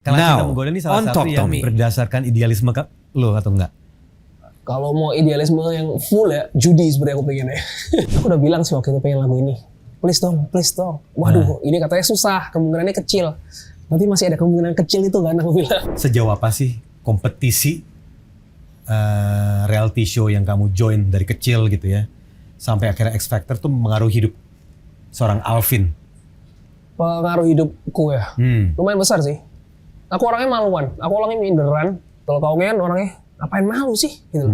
Kalau Cinta Now, Menggoda ini salah on satu Talk yang Tommy. berdasarkan idealisme lo atau enggak? Kalau mau idealisme yang full ya, judi sebenarnya aku pengen ya. Aku udah bilang sih waktu itu pengen lagu ini. Please dong. Waduh, ini katanya susah, kemungkinannya kecil. Berarti masih ada kemungkinan kecil itu kan aku bilang. Sejauh apa sih kompetisi reality show yang kamu join dari kecil gitu ya, sampai akhirnya X Factor tuh mengaruhi hidup seorang Alvin? Pengaruh hidupku ya, lumayan besar sih. Aku orangnya maluan, aku orangnya minderan. Kalau kau kan orangnya ngapain malu sih gitu.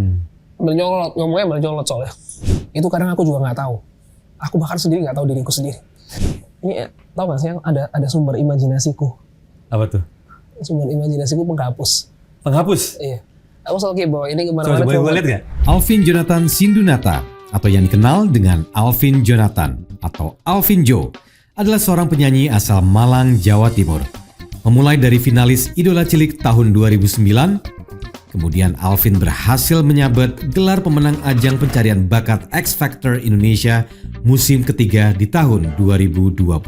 Nyolot, ngomongnya nyolot soalnya. Itu kadang aku juga nggak tahu. Aku bahkan sendiri nggak tahu diriku sendiri. Ini tahu nggak sih yang ada sumber imajinasiku. Apa tuh? Sumber imajinasiku penghapus. Penghapus? Iya. Aku selalu kayak bawa ini kemana-mana. Coba boleh lihat nggak? Alvin Jonathan Sindunata atau yang dikenal dengan Alvin Jonathan atau Alvin Joe adalah seorang penyanyi asal Malang, Jawa Timur. Memulai dari finalis Idola Cilik tahun 2009, kemudian Alvin berhasil menyabet gelar pemenang ajang pencarian bakat X Factor Indonesia musim ketiga di tahun 2022.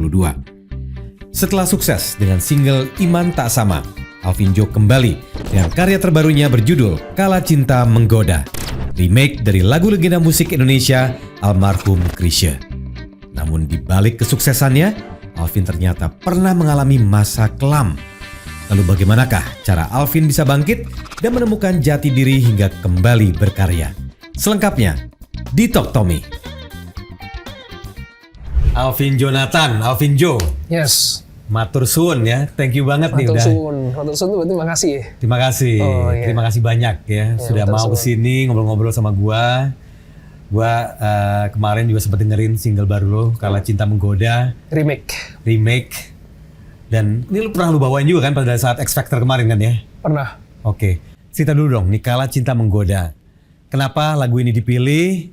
Setelah sukses dengan single Iman Tak Sama, Alvin Joe kembali dengan karya terbarunya berjudul Kala Cinta Menggoda, remake dari lagu legenda musik Indonesia almarhum Chrisye. Namun di balik kesuksesannya, Alvin ternyata pernah mengalami masa kelam. Lalu bagaimanakah cara Alvin bisa bangkit dan menemukan jati diri hingga kembali berkarya? Selengkapnya di Talk Tommy. Alvin Jonathan, Alvin Joe. Yes. Matur suwun ya, thank you banget nih udah. Matur suwun itu berarti makasih ya. Terima kasih, Oh, iya. terima kasih banyak ya sudah matur mau suwun. kesini ngobrol-ngobrol sama gua. Gua kemarin juga sempat dengerin single baru lo, Kala Cinta Menggoda, remake. Dan ini lu pernah lu bawain juga kan pada saat X Factor kemarin kan ya? Pernah. Oke, cerita dulu dong, nih Kala Cinta Menggoda. Kenapa lagu ini dipilih?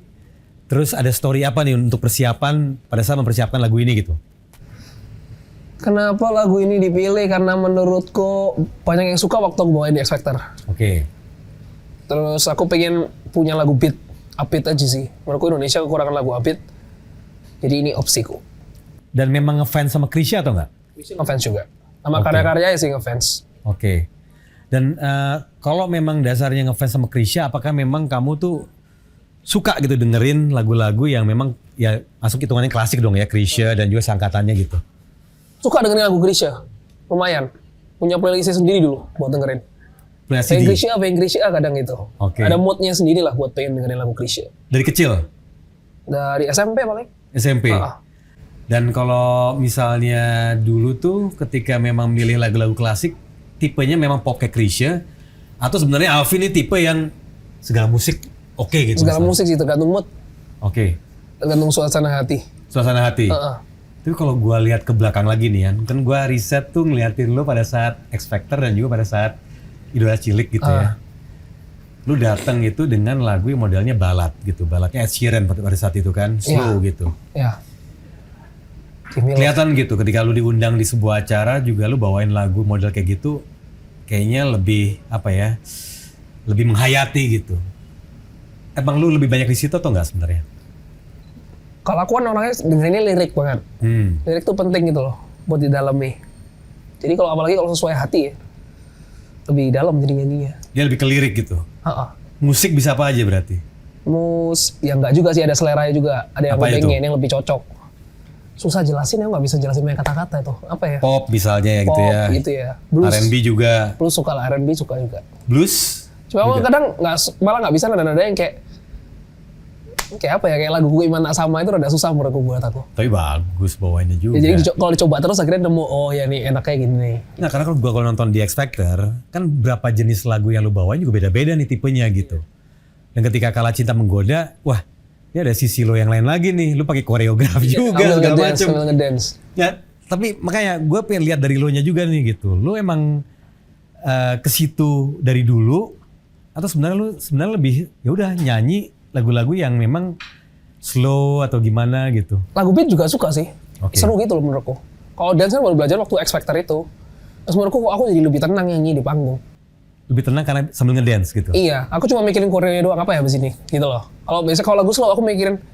Terus ada story apa nih untuk persiapan pada saat mempersiapkan lagu ini gitu? Kenapa lagu ini dipilih? Karena menurutku banyak yang suka waktu aku bawain di X Factor. Oke. Terus aku pengen punya lagu beat, upbeat aja sih. Menurutku Indonesia kekurangan lagu upbeat. Jadi ini opsiku. Dan memang ngefans sama Chrisye atau enggak? Ngefans juga. Sama Oke. karya-karyanya sih ngefans. Oke. Dan kalau memang dasarnya ngefans sama Chrisye, apakah memang kamu tuh suka gitu dengerin lagu-lagu yang memang ya masuk hitungannya klasik dong ya, Chrisye dan juga sangkatannya gitu? Suka dengerin lagu Chrisye. Lumayan. Punya playlistnya sendiri dulu buat dengerin. Punya Pengen CD? Chrisye kadang gitu. Oke. Ada moodnya sendiri lah buat pengen dengerin lagu Chrisye. Dari kecil? Dari SMP paling. SMP? Ah. Dan kalau misalnya dulu tuh ketika memang milih lagu-lagu klasik, tipenya memang pop kayak Chrisye, atau sebenarnya Alvin ini tipe yang segala musik oke gitu? Segala misalnya? musik sih tergantung mood. Oke. Tergantung suasana hati. Suasana hati? Heeh. Tapi kalau gue lihat ke belakang lagi nih kan gue riset tuh ngeliatin lo pada saat X Factor dan juga pada saat Idola Cilik gitu ya. Lu datang itu dengan lagu yang modelnya balad gitu, baladnya Ed Sheeran pada saat itu kan, slow gitu. Ya. Kelihatan gitu ketika lu diundang di sebuah acara juga lu bawain lagu model kayak gitu, kayaknya lebih apa ya, lebih menghayati gitu. Emang lu lebih banyak di situ atau enggak sebenarnya? Kalau aku kan orangnya dengerinnya lirik banget. Lirik tuh penting gitu loh buat didalami. Jadi kalau apalagi kalau sesuai hati ya, lebih dalam jadi nyanyinya. Dia lebih ke lirik gitu. Heeh. Musik bisa apa aja berarti? Ya enggak juga sih, ada seleranya juga. Ada yang Apa aku itu? pengen yang lebih cocok. Susah jelasin ya, nggak bisa jelasin banyak kata-kata itu. Apa ya? Pop misalnya ya gitu Pop ya. gitu ya. Blues. R&B juga. Blues suka lah, R&B suka juga. Blues? Cuma aku kadang malah nggak bisa nada-nada yang kayak apa ya, kayak lagu gue Iman Tak Sama itu rada susah menurutku buat aku. Tapi bagus bawainnya juga. Ya, jadi kalau dicoba terus akhirnya nemu, oh ya nih enaknya gini nih. Nah karena kalau nonton di X Factor, kan berapa jenis lagu yang lu bawain juga beda-beda nih tipenya gitu. Dan ketika Kala Cinta Menggoda, wah ini ada sisi lo yang lain lagi nih. Lu pakai koreograf juga segala macem. Sambil ngedance. Ya, tapi makanya gue pengen lihat dari lo nya juga nih gitu. Lu emang ke situ dari dulu atau sebenarnya lebih ya udah nyanyi lagu-lagu yang memang slow atau gimana gitu? Lagu beat juga suka sih. Oke. Seru gitu loh menurutku. Kalau dance kan baru belajar waktu X Factor itu. Terus menurutku aku jadi lebih tenang nyanyi di panggung. Lebih tenang karena sambil ngedance gitu? Iya, aku cuma mikirin koreonya doang apa ya abis ini, gitu loh. Kalau lagu slow aku mikirin,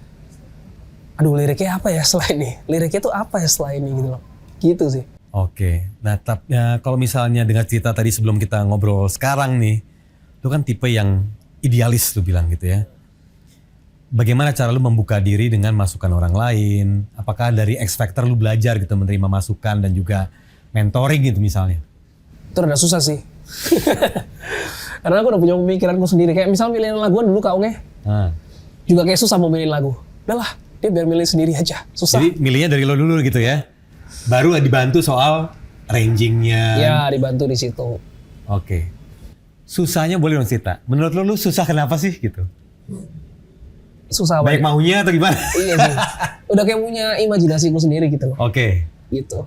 aduh liriknya apa ya setelah ini? Liriknya tuh apa ya setelah ini gitu loh. Gitu sih. Oke. Nah, kalau misalnya dengan cerita tadi sebelum kita ngobrol sekarang nih, lu kan tipe yang idealis lu bilang gitu ya. Bagaimana cara lu membuka diri dengan masukan orang lain? Apakah dari X Factor lu belajar gitu menerima masukan dan juga mentoring gitu misalnya? Itu rada susah sih. Karena aku udah punya pemikiranku sendiri. Kayak misal milihin lagu dulu Kak Onge, juga kayak susah mau milihin lagu. Udahlah, dia biar milih sendiri aja. Susah. Jadi milihnya dari lo dulu gitu ya? Baru dibantu soal arrangingnya. Ya, dibantu di situ. Oke. Susahnya boleh dong cerita. Menurut lu susah kenapa sih gitu? Susah Banyak banget. maunya atau gimana? Iya sih. Udah kayak punya imajinasiku sendiri gitu loh. Oke. Gitu.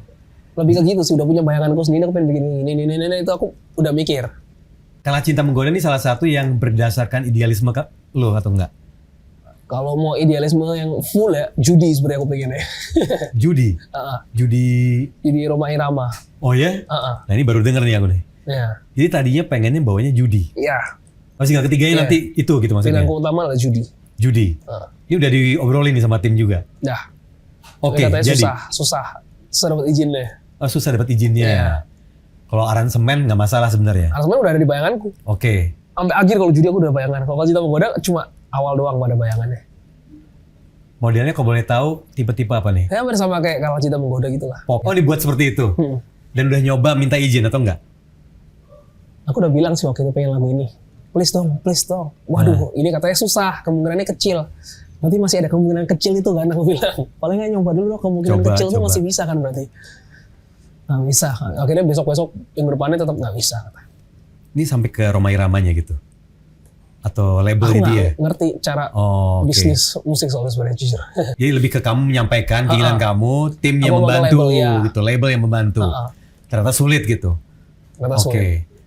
Lebih ke gitu sih, udah punya bayanganku sendiri, aku pengen bikin ini, itu aku udah mikir. Kala Cinta Menggoda ini salah satu yang berdasarkan idealisme lo atau enggak? Kalau mau idealisme yang full ya, judi sebenarnya aku pengen ya. Judi? Judi... Judi Rhoma Irama. Oh ya? Nah ini baru denger nih aku nih. Ya. Jadi tadinya pengennya bawanya judi. Iya. Oh single ketiganya nanti itu gitu maksudnya? Pilihanku utama adalah judi. Judi? Ini udah diobrolin nih sama tim juga? Dah. Oke, Katanya jadi? susah dapat izinnya. Oh susah dapat izinnya. Iya. Kalau aransemen nggak masalah sebenarnya. Aransemen udah ada di bayanganku. Oke. Sampai akhir kalau judi aku udah bayangan. Kalau Cinta Menggoda cuma awal doang pada bayangannya. Modelnya kalau boleh tahu tipe-tipe apa nih? Ya hampir sama kayak Kalau Cinta Menggoda gitu lah. Pop. Oh dibuat seperti itu? Dan udah nyoba minta izin atau enggak? Aku udah bilang sih waktu itu pengen lagu ini. Please dong. Waduh, ini katanya susah, kemungkinannya kecil. Nanti masih ada kemungkinan kecil itu kan aku bilang. Paling nggak nyoba dulu dong, kemungkinan kecil itu masih bisa kan berarti. Nggak bisa kan. Akhirnya besok-besok yang depannya tetap nggak bisa. Ini sampai ke Rhoma Iramanya gitu? Atau label Aku dia? nggak ngerti cara Oh, bisnis musik soalnya sebenarnya jujur. Jadi lebih ke kamu menyampaikan keinginan kamu, tim yang Aku mau membantu label, ya. gitu, label yang membantu. Ternyata sulit gitu. Kata Oke. sulit.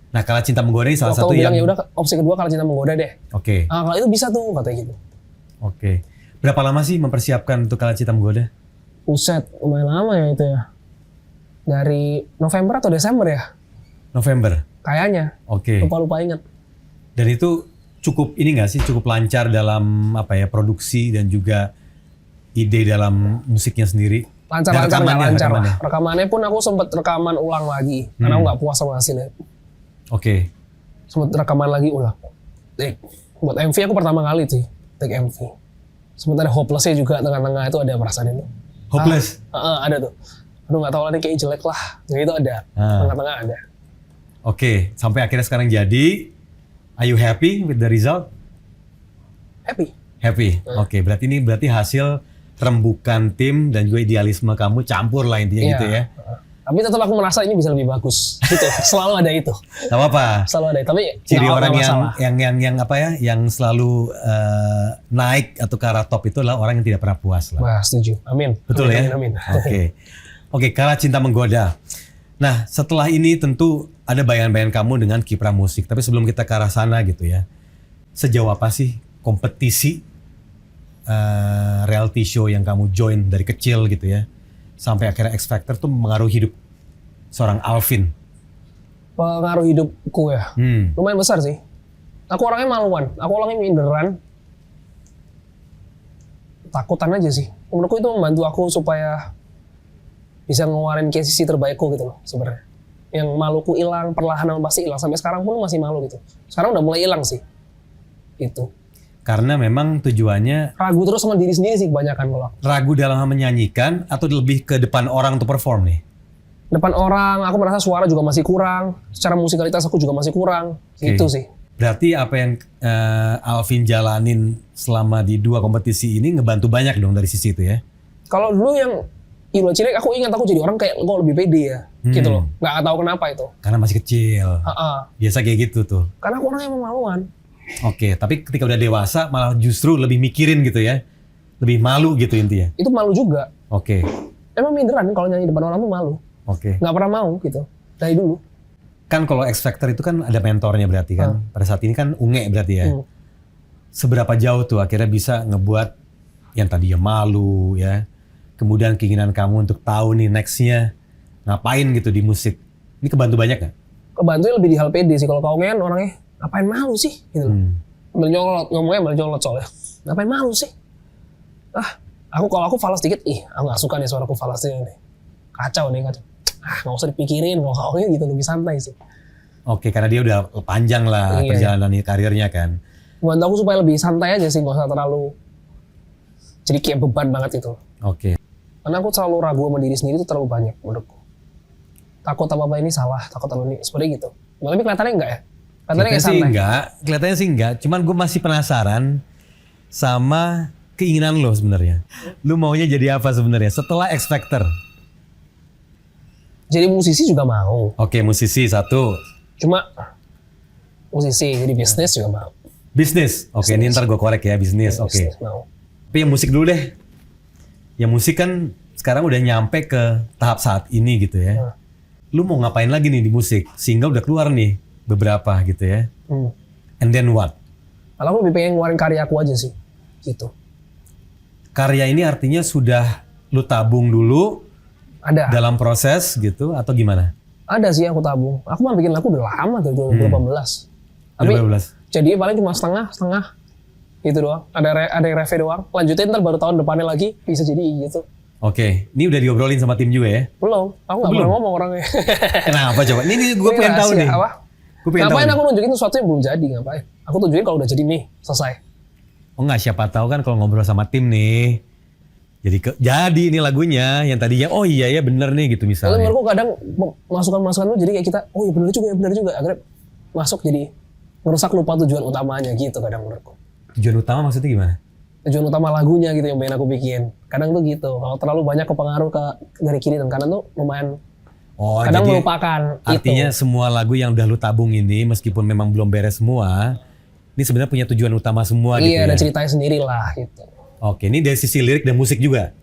Nah, Kala Cinta Menggoda ini salah Waktu satu aku bilang yang... ya udah opsi kedua Kalau Cinta Menggoda deh. Oke. Kalau itu bisa tuh katanya gitu. Oke. Berapa lama sih mempersiapkan untuk Kala Cinta Menggoda? Buset, lumayan lama ya itu ya. Dari November atau Desember ya? November. Kayaknya. Oke. Lupa ingat. Dan itu cukup ini nggak sih, cukup lancar dalam apa ya, produksi dan juga ide dalam musiknya sendiri? Lancar Dan lancar. rekamannya. Rekamannya pun aku sempat rekaman ulang lagi karena aku nggak puas sama hasilnya. Oke. Sempat rekaman lagi ulang. Buat MV aku pertama kali sih take MV. Sementara Hopeless-nya juga tengah-tengah itu ada perasaan itu. Hopeless? Ada tuh. Aduh nggak tahu lah, ini kayak jelek lah. Yang itu ada. Tengah-tengah ada. Oke, sampai akhirnya sekarang jadi. Are you happy with the result? Happy. Happy. Oke, berarti hasil rembukan tim dan juga idealisme kamu campur lah intinya gitu ya. Tapi tetap aku merasa ini bisa lebih bagus. Gitu. Selalu ada itu. Gak apa-apa. Selalu ada. Tapi Ciri nggak orang masalah. yang apa ya, yang selalu naik atau ke arah top itu adalah orang yang tidak pernah puas lah. Wah, setuju. Amin. Betul ya? Amin. Oke, Kala Cinta Menggoda. Nah, setelah ini tentu ada bayangan-bayangan kamu dengan kiprah musik. Tapi sebelum kita ke arah sana gitu ya, sejauh apa sih kompetisi reality show yang kamu join dari kecil gitu ya, sampai akhirnya X Factor tuh mengaruhi hidup seorang Alvin? Pengaruh hidupku ya, lumayan besar sih. Aku orangnya maluan, aku orangnya minderan, takutan aja sih. Menurutku itu membantu aku supaya bisa ngeluarin kayak sisi terbaikku gitu loh sebenarnya. Yang maluku hilang, perlahan pasti hilang. Sampai sekarang pun masih malu gitu. Sekarang udah mulai hilang sih. Itu. Karena memang tujuannya Ragu terus sama diri sendiri sih kebanyakan kalau aku. ragu dalam menyanyikan atau lebih ke depan orang untuk perform nih? Depan orang, aku merasa suara juga masih kurang. Secara musikalitas aku juga masih kurang. Gitu sih. Berarti apa yang Alvin jalanin selama di 2 kompetisi ini ngebantu banyak dong dari sisi itu ya? Kalau dulu yang Idola Cilik, aku ingat aku jadi orang kayak kok lebih pede ya. Gitu loh. Nggak tahu kenapa itu. Karena masih kecil. Biasa kayak gitu tuh. Karena aku orangnya emang maluan. Oke, tapi ketika udah dewasa malah justru lebih mikirin gitu ya. Lebih malu gitu intinya. Itu malu juga. Oke. Emang minderan kalau nyanyi depan orang tuh malu. Oke. Nggak pernah mau gitu. Dari dulu. Kan kalau X Factor itu kan ada mentornya berarti kan. Pada saat ini kan Unge berarti ya. Seberapa jauh tuh akhirnya bisa ngebuat yang tadinya malu ya. Kemudian keinginan kamu untuk tahu nih nextnya ngapain gitu di musik. Ini kebantu banyak nggak? Kebantunya lebih di hal pede sih. Kalau kau kan orangnya ngapain malu sih? Gitu. Nyolot, ngomongnya nyolot soalnya. Ngapain malu sih? Kalau aku falas dikit, aku nggak suka nih suaraku falasnya nih. Kacau nih, kacau. nggak usah dipikirin, nggak usah gitu, lebih santai sih. Oke, karena dia udah panjang lah Iya. perjalanan karirnya kan. Bantu aku supaya lebih santai aja sih, nggak usah terlalu jadi kayak beban banget itu. Oke. Karena aku selalu ragu sama diri sendiri itu terlalu banyak menurutku. Takut apa ini salah, takut apa ini seperti gitu. Tapi kelihatannya enggak ya? Kelihatannya kayak santai. Kelihatannya sih enggak. Cuman gue masih penasaran sama keinginan lo sebenarnya. Lu maunya jadi apa sebenarnya setelah X Factor? Jadi musisi juga mau. Oke, musisi satu. Cuma musisi, jadi bisnis juga mau. Bisnis. Oke, ini ntar gue korek ya bisnis. Oke. Bisnis mau. Tapi yang musik dulu deh. Yang musik kan sekarang udah nyampe ke tahap saat ini gitu ya. Lu mau ngapain lagi nih di musik? Single udah keluar nih beberapa gitu ya. And then what? Kalau aku lebih pengen ngeluarin karya aku aja sih. Gitu. Karya ini artinya sudah lu tabung dulu Ada. dalam proses gitu atau gimana? Ada sih aku tabung. Aku mah bikin lagu udah lama tuh 2018. Tapi 2018. jadi paling cuma setengah gitu doang. Ada yang reve doang. Lanjutin ntar baru tahun depannya lagi bisa jadi gitu. Oke, ini udah diobrolin sama tim juga ya? Belum, aku nggak pernah ngomong orangnya. Kenapa coba? Ini gue pengen tahu nih. Apa? Gue pengen tahu. Ngapain nih. aku nunjukin sesuatu yang belum jadi, ngapain? Aku tunjukin kalau udah jadi nih, selesai. Oh nggak, siapa tahu kan kalau ngobrol sama tim nih. Jadi ini lagunya yang tadinya oh iya ya bener nih gitu Kalau misalnya. menurutku kadang masukan-masukan lu jadi kayak kita, oh iya bener juga. Akhirnya masuk jadi ngerusak lupa tujuan utamanya gitu kadang menurutku. Tujuan utama maksudnya gimana? Tujuan utama lagunya gitu yang pengen aku bikin. Kadang tuh gitu, kalau terlalu banyak kepengaruh dari kiri dan kanan tuh lumayan Oh kadang jadi melupakan artinya itu. semua lagu yang udah lu tabung ini meskipun memang belum beres semua, ini sebenarnya punya tujuan utama semua gitu Iya, ya. ada ceritanya sendiri lah gitu. Oke, ini dari sisi lirik dan musik juga.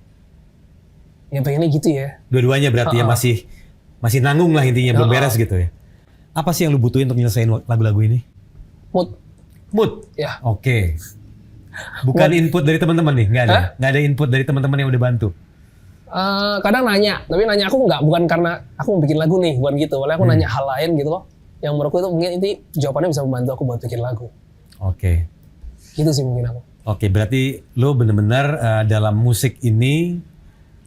Yang pengennya gitu ya. Dua-duanya berarti ya masih nanggung lah intinya belum beres gitu ya. Apa sih yang lu butuhin untuk nyelesain lagu-lagu ini? Mood. Mood. Ya. Oke. Bukan input dari teman-teman nih, nggak ada. Nggak ada input dari teman-teman yang udah bantu. Kadang nanya, tapi nanya aku bukan karena aku mau bikin lagu nih, bukan gitu. Malah aku nanya hal lain gitu loh. Yang menurutku itu mungkin inti jawabannya bisa membantu aku buat bikin lagu. Oke. Gitu sih mungkin aku. Oke, berarti lo benar-benar dalam musik ini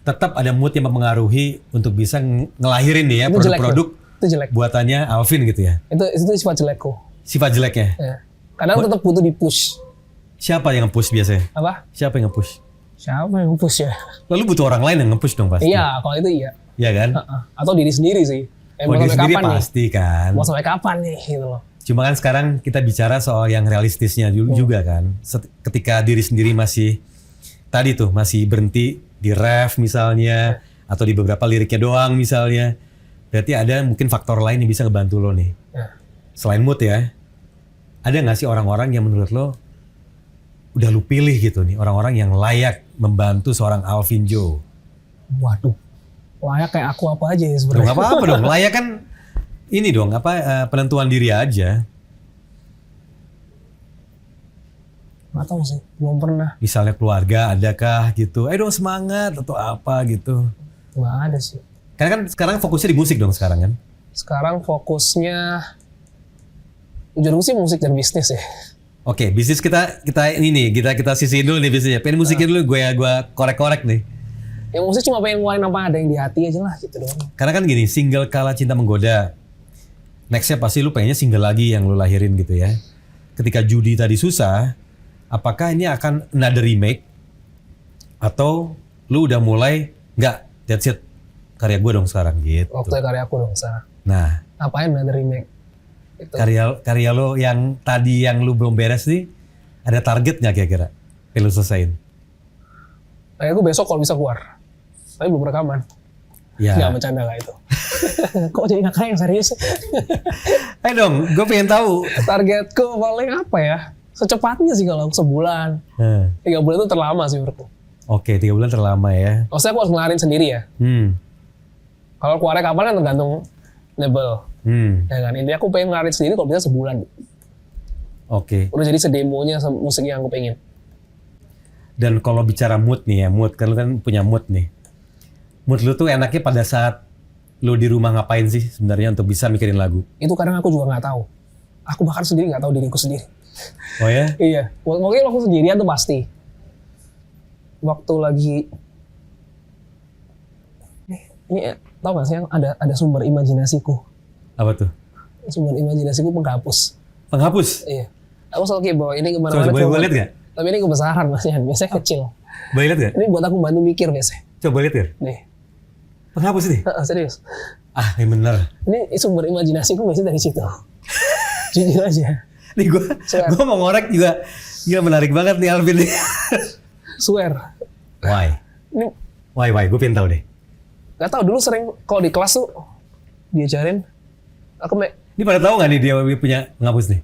tetap ada mood yang mempengaruhi untuk bisa ngelahirin nih ya Itu jelek produk-produk Itu jelek. buatannya Alvin gitu ya. Itu sifat jelekku. Sifat jeleknya. Ya. Kadang tetap butuh di push. Siapa yang nge-push biasanya? Apa? Siapa yang nge-push? Siapa yang push ya? Lalu butuh orang lain yang nge-push dong pasti. Iya, kalau itu iya. Iya kan? Atau diri sendiri sih. Oh, Mau dia sampai sendiri kapan nih? pasti kan. Mau sampai kapan nih gitu loh. Cuma kan sekarang kita bicara soal yang realistisnya dulu juga kan. Ketika diri sendiri masih tadi tuh masih berhenti di ref misalnya atau di beberapa liriknya doang misalnya. Berarti ada mungkin faktor lain yang bisa ngebantu lo nih. Ya. Selain mood ya. Ada nggak sih orang-orang yang menurut lo udah lu pilih gitu nih, orang-orang yang layak membantu seorang Alvin Joe? Waduh. Layak kayak aku apa aja ya Dong sebenarnya. apa-apa dong, layak kan ini dong penentuan diri aja. Nggak tahu sih, belum pernah. Misalnya keluarga adakah gitu, dong semangat atau apa gitu. Nggak ada sih. Karena kan sekarang fokusnya di musik dong sekarang kan. Sekarang fokusnya ujung sih musik dan bisnis ya. Oke, bisnis kita ini nih, kita sisihin dulu nih bisnisnya. Pengen musikin dulu gue korek-korek nih. Yang musik cuma pengen ngeluarin apa ada yang di hati aja lah gitu doang. Karena kan gini, single Kala Cinta Menggoda. Nextnya pasti lu pengennya single lagi yang lu lahirin gitu ya. Ketika Judi tadi susah, apakah ini akan another remake? Atau lu udah mulai, enggak, that's it. Karya gue dong sekarang gitu. Waktu karya aku dong sekarang. Nah, Ngapain ada remake? Gitu. karya lo yang tadi yang lu belum beres nih, ada target nggak kira-kira? Pengen lu selesaiin? Kayak aku besok kalau bisa keluar. Tapi belum rekaman. Ya. Nggak bercanda gak itu. Kok jadi kakak yang serius? Ayo dong, gue pengen tahu. Targetku paling apa ya? Secepatnya sih kalau sebulan. 3 bulan itu terlama sih menurutku. Oke, 3 bulan terlama ya. Maksudnya aku harus ngelarin sendiri ya. Kalau keluarnya kapan kan tergantung label. Ya kan, ini aku pengen ngelarin sendiri kalau bisa sebulan. Oke. Udah jadi sedemonya musik yang aku pengen. Dan kalau bicara mood nih ya, mood kan lu kan punya mood nih. Mood lu tuh enaknya pada saat lu di rumah ngapain sih sebenarnya untuk bisa mikirin lagu? Itu kadang aku juga nggak tahu. Aku bahkan sendiri nggak tahu diriku sendiri. Oh ya? Iya, mungkin waktu sendirian tuh pasti. Waktu lagi ini Tahu nggak sih yang ada sumber imajinasiku? Apa tuh? Sumber imajinasiku penghapus. Penghapus? Iya. Aku selalu kayak bawa ini kemana-mana. Coba gue lihat gak? Tapi ini kebesaran biasanya kecil. Boleh lihat gak? Ini buat aku bantu mikir biasanya. Coba lihat ya. Nih. Penghapus nih? Serius. Ah, ini bener. Ini sumber imajinasiku biasanya dari situ. Jujur aja. Nih gue mau ngorek juga. Gila menarik banget nih Alvin nih. Swear. Why? Ini Why? Gue pengen tahu deh. gak tau dulu sering kalau di kelas tuh diajarin. Ini pada tahu nggak nih dia punya penghapus nih?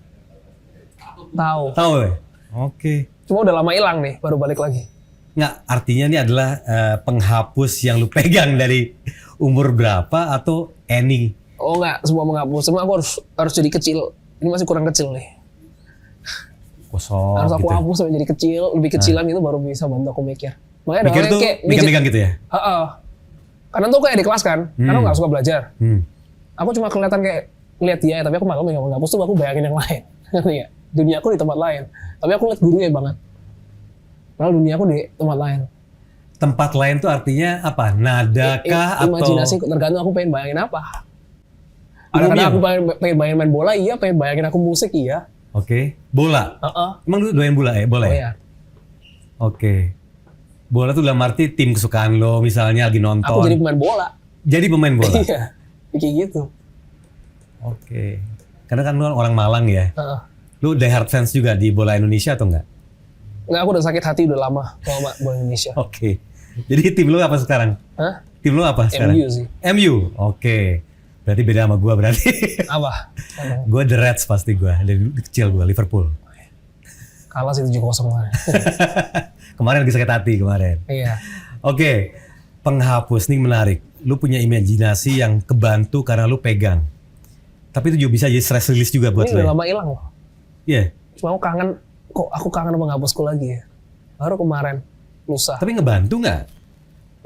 Tahu. Tahu ya? Oke. Cuma udah lama hilang nih, baru balik lagi. Nggak, artinya ini adalah penghapus yang lu pegang dari umur berapa atau any? Oh enggak, semua menghapus. Cuma aku harus jadi kecil. Ini masih kurang kecil nih. Kosong Harus aku gitu. hapus sampai jadi kecil, lebih kecilan gitu baru bisa bantu aku mikir. Makanya ada Mikir orang tuh kayak megang-megang gitu ya? Karena tuh kayak di kelas kan, karena aku nggak suka belajar. Aku cuma kelihatan kayak lihat dia, tapi aku malah megang menghapus tuh aku bayangin yang lain. Ngerti nggak? Dunia aku di tempat lain. Tapi aku lihat gurunya banget. Padahal dunia aku di tempat lain. Tempat lain tuh artinya apa? Nada kah atau? Imajinasi tergantung aku pengen bayangin apa. Aluminium? Karena aku pengen bayangin main bola, iya. Pengen bayangin aku musik, iya. Oke. Bola? Emang lu doyan bola ya? Bola Oh ya? iya. Oke. Bola tuh dalam arti tim kesukaan lo misalnya lagi nonton. Aku jadi pemain bola. Jadi pemain bola? Iya. Kayak gitu. Oke. Karena kan lu orang Malang ya? Heeh. Lu die hard fans juga di bola Indonesia atau enggak? Nggak, aku udah sakit hati udah lama sama bola Indonesia. Oke. Jadi tim lu apa sekarang? Hah? Tim lu apa sekarang? MU sih. MU? Oke. Berarti beda sama gua berarti. Apa? Gua The Reds pasti gua. Dari kecil gua, Liverpool. Kalah sih 7-0 kemarin. Kemarin lagi sakit hati kemarin. Iya. Oke. Penghapus nih menarik. Lu punya imajinasi yang kebantu karena lu pegang. Tapi itu juga bisa jadi stress release juga buat Ini lu udah ya? lama hilang loh. Iya. Cuma aku kangen penghapusku lagi ya. Baru kemarin, lusa. Tapi ngebantu nggak?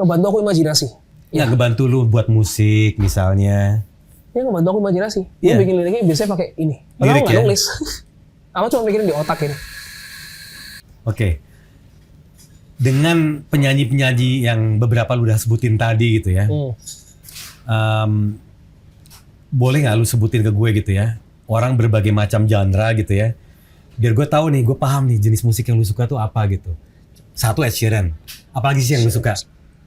Ngebantu aku imajinasi. Ya, ngebantu lu buat musik misalnya. Ini ngebantu aku imajinasi. Iya. Gue bikin liriknya biasanya pakai ini. Padahal Lirik aku nggak ya? nulis. Aku cuma mikirin di otak ini. Oke. Dengan penyanyi-penyanyi yang beberapa lu udah sebutin tadi gitu ya. Boleh nggak lu sebutin ke gue gitu ya? Orang berbagai macam genre gitu ya. Biar gue tahu nih, gue paham nih jenis musik yang lu suka tuh apa gitu. Satu Ed Sheeran. Apalagi sih yang lu suka?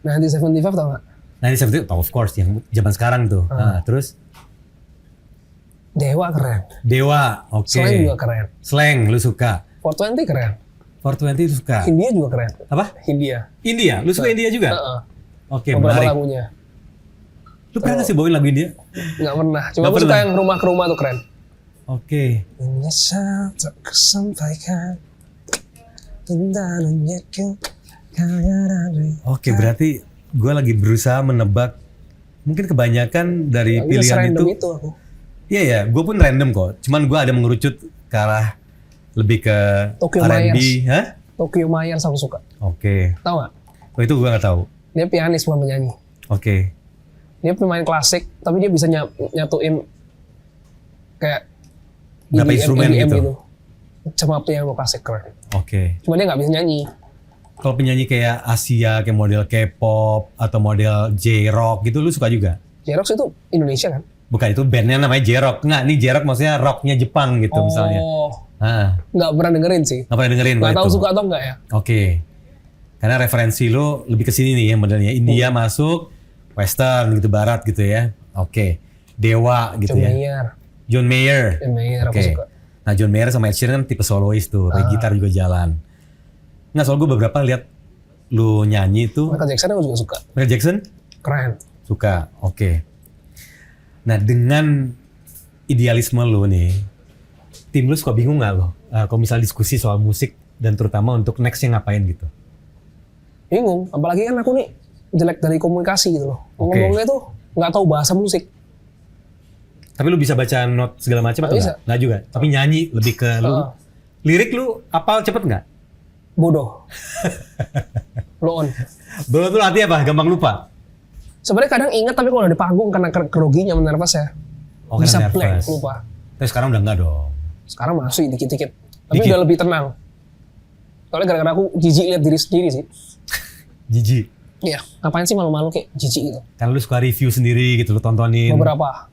1975 tau gak? 1975, of course, yang zaman sekarang tuh. Nah, terus? Dewa keren. Dewa, oke. Slang juga keren. Slang, lu suka. 420 keren. 420 lu suka. Hindia juga keren. Apa? Hindia. India, lu suka India juga? Oke, Beberapa menarik. lagunya. Lu pernah nggak sih bawain lagu India? Nggak pernah. Cuma Nggak aku suka pernah? yang rumah ke rumah tuh keren. Oke. Menyesal tak kesampaikan tentangku kaya dari. Oke, berarti gue lagi berusaha menebak. Mungkin kebanyakan dari pilihan itu aku. Iya ya, gue pun random kok. Cuman gue ada mengerucut ke arah lebih ke Tokyo R&B. Myers. Hah? Tokyo Myers aku suka. Oke. Tahu nggak? Oh, itu gue nggak tahu. Dia pianis bukan penyanyi. Oke. Dia pemain klasik, tapi dia bisa nyatuin kayak Berapa instrumen gitu? Cuma piano klasik keren. Oke. Cuma dia nggak bisa nyanyi. Kalau penyanyi kayak Asia, kayak model K-pop atau model J-rock gitu, lu suka juga? J-Rock itu Indonesia kan? Bukan, itu bandnya namanya J-rock. Nggak, ini J-rock maksudnya rocknya Jepang gitu misalnya. Nggak pernah dengerin sih. Nggak pernah dengerin? Nggak tahu itu? suka atau nggak ya? Oke. Karena referensi lu lebih ke sini nih ya modelnya. India masuk, Western gitu, Barat gitu ya. Oke. Dewa gitu John ya. Mayer. John Mayer. John Mayer aku Oke. suka. Nah, John Mayer sama Ed Sheeran kan tipe solois tuh, pakai gitar juga jalan. Nggak, soal gue beberapa lihat lu nyanyi tuh. Michael Jackson aku juga suka. Michael Jackson? Keren. Suka, oke. Nah, dengan idealisme lu nih, tim lu suka bingung nggak lo? Kalau misalnya diskusi soal musik dan terutama untuk nextnya ngapain gitu? Bingung. Apalagi kan aku nih jelek dari komunikasi gitu loh. Oke. Ngomongnya tuh nggak tahu bahasa musik. Tapi lu bisa baca not segala macam atau bisa. nggak? Nggak juga. Tapi nyanyi lebih ke lu. Lirik lu apal cepet nggak? Bodoh. Blow on. Belum tuh artinya apa? Gampang lupa. Sebenarnya kadang ingat tapi kalau udah di panggung karena keruginya nervous ya. Oh, Bisa karena blank, nervous. lupa. Tapi sekarang udah nggak dong. Sekarang masih dikit-dikit. Tapi Dikit. udah lebih tenang. Soalnya gara-gara aku jijik lihat diri sendiri sih. Jijik. Iya, ngapain sih malu-malu kayak jijik gitu. Kan lu suka review sendiri gitu, lu tontonin. Beberapa.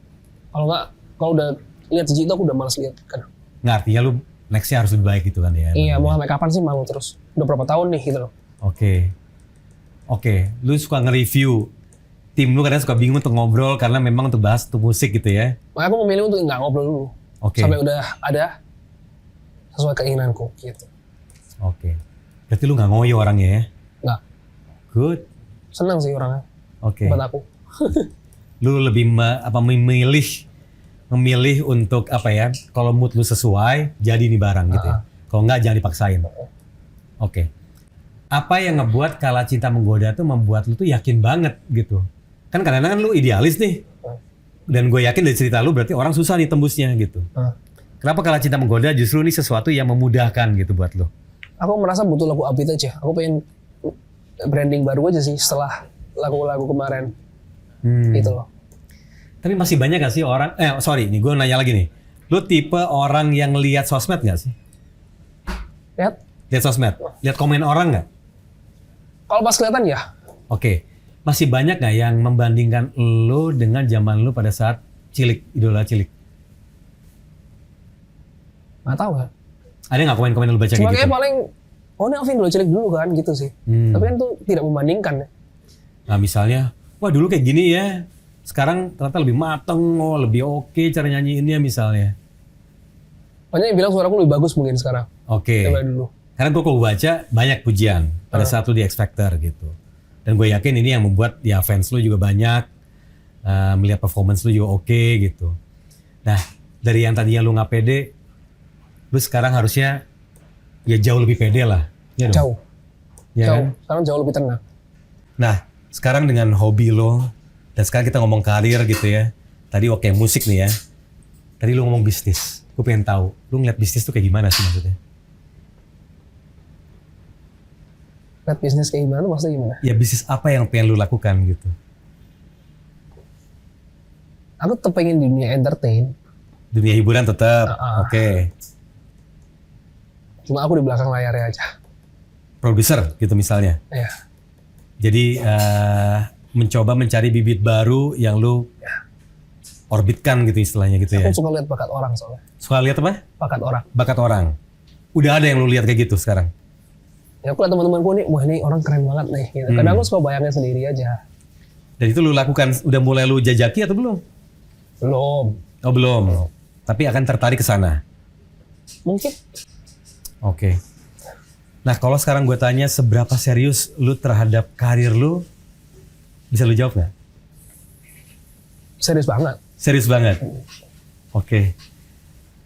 Kalau udah lihat jijik itu aku udah malas lihat kan. Nggak, artinya lu nextnya harus lebih baik gitu kan ya. Iya, mau sampai kapan sih malu terus? Udah berapa tahun nih gitu loh. Oke, lu suka nge-review. Tim lu kadang suka bingung untuk ngobrol karena memang untuk bahas tuh musik gitu ya. Makanya aku memilih untuk nggak ngobrol dulu. Oke. Sampai udah ada sesuai keinginanku gitu. Oke. Berarti lu nggak ngoyo orangnya ya? Nggak. Good. Senang sih orangnya. Oke. Buat aku. Lu lebih memilih untuk apa ya? Kalau mood lu sesuai, jadi nih barang gitu ya. Kalau nggak jangan dipaksain. Oke. Apa yang ngebuat Kala Cinta Menggoda tuh membuat lu tuh yakin banget gitu? Kan kadang-kadang kan lu idealis nih. Dan gue yakin dari cerita lu berarti orang susah nih tembusnya gitu. Kenapa Kala Cinta Menggoda justru ini sesuatu yang memudahkan gitu buat lu? Aku merasa butuh lagu upbeat aja. Aku pengen branding baru aja sih setelah lagu-lagu kemarin. Gitu loh. Tapi masih banyak gak sih orang, nih gue nanya lagi nih. Lu tipe orang yang lihat sosmed gak sih? Lihat sosmed? Lihat komen orang gak? Kalau pas kelihatan ya. Oke. Masih banyak gak yang membandingkan lu dengan zaman lu pada saat cilik, idola cilik? Nggak tahu ya. Ada nggak komen-komen lu baca Cuma kayak kayak gitu? paling, oh ini Alvin dulu cilik dulu kan gitu sih. Tapi kan tuh tidak membandingkan ya. Nah misalnya, wah dulu kayak gini ya. Sekarang ternyata lebih mateng, lebih oke cara nyanyiinnya misalnya. Banyak yang bilang suaraku lebih bagus mungkin sekarang. Oke. Daripada dulu. Karena gue kalau baca banyak pujian pada saat lu di X Factor gitu. Dan gue yakin ini yang membuat ya fans lu juga banyak. Melihat performance lu juga oke gitu. Nah dari yang tadinya lu nggak pede, lu sekarang harusnya ya jauh lebih pede lah. Ya dong? Jauh. Ya Jauh. kan? Sekarang jauh lebih tenang. Nah sekarang dengan hobi lo, dan sekarang kita ngomong karir gitu ya. Tadi oke musik nih ya. Tadi lu ngomong bisnis. Gue pengen tahu, lu ngeliat bisnis tuh kayak gimana sih maksudnya? Lihat bisnis kayak gimana maksudnya gimana? Ya bisnis apa yang pengen lu lakukan gitu? Aku tetap pengen di dunia entertain. Dunia hiburan tetap, oke. Cuma aku di belakang layarnya aja. Produser gitu misalnya. Iya. Jadi mencoba mencari bibit baru yang lu orbitkan gitu istilahnya gitu ya. Aku suka lihat bakat orang soalnya. Suka lihat apa? Bakat orang. Bakat orang. Udah ada yang lu lihat kayak gitu sekarang? Ya aku lihat teman-temanku nih, wah ini orang keren banget nih. Gitu. Kadang aku suka bayangin sendiri aja. Dan itu lu lakukan, udah mulai lu jajaki atau belum? Belum. Oh belum. Tapi akan tertarik ke sana. Mungkin. Oke. Nah kalau sekarang gue tanya seberapa serius lu terhadap karir lu, bisa lu jawab nggak? Serius banget. Serius banget. Oke.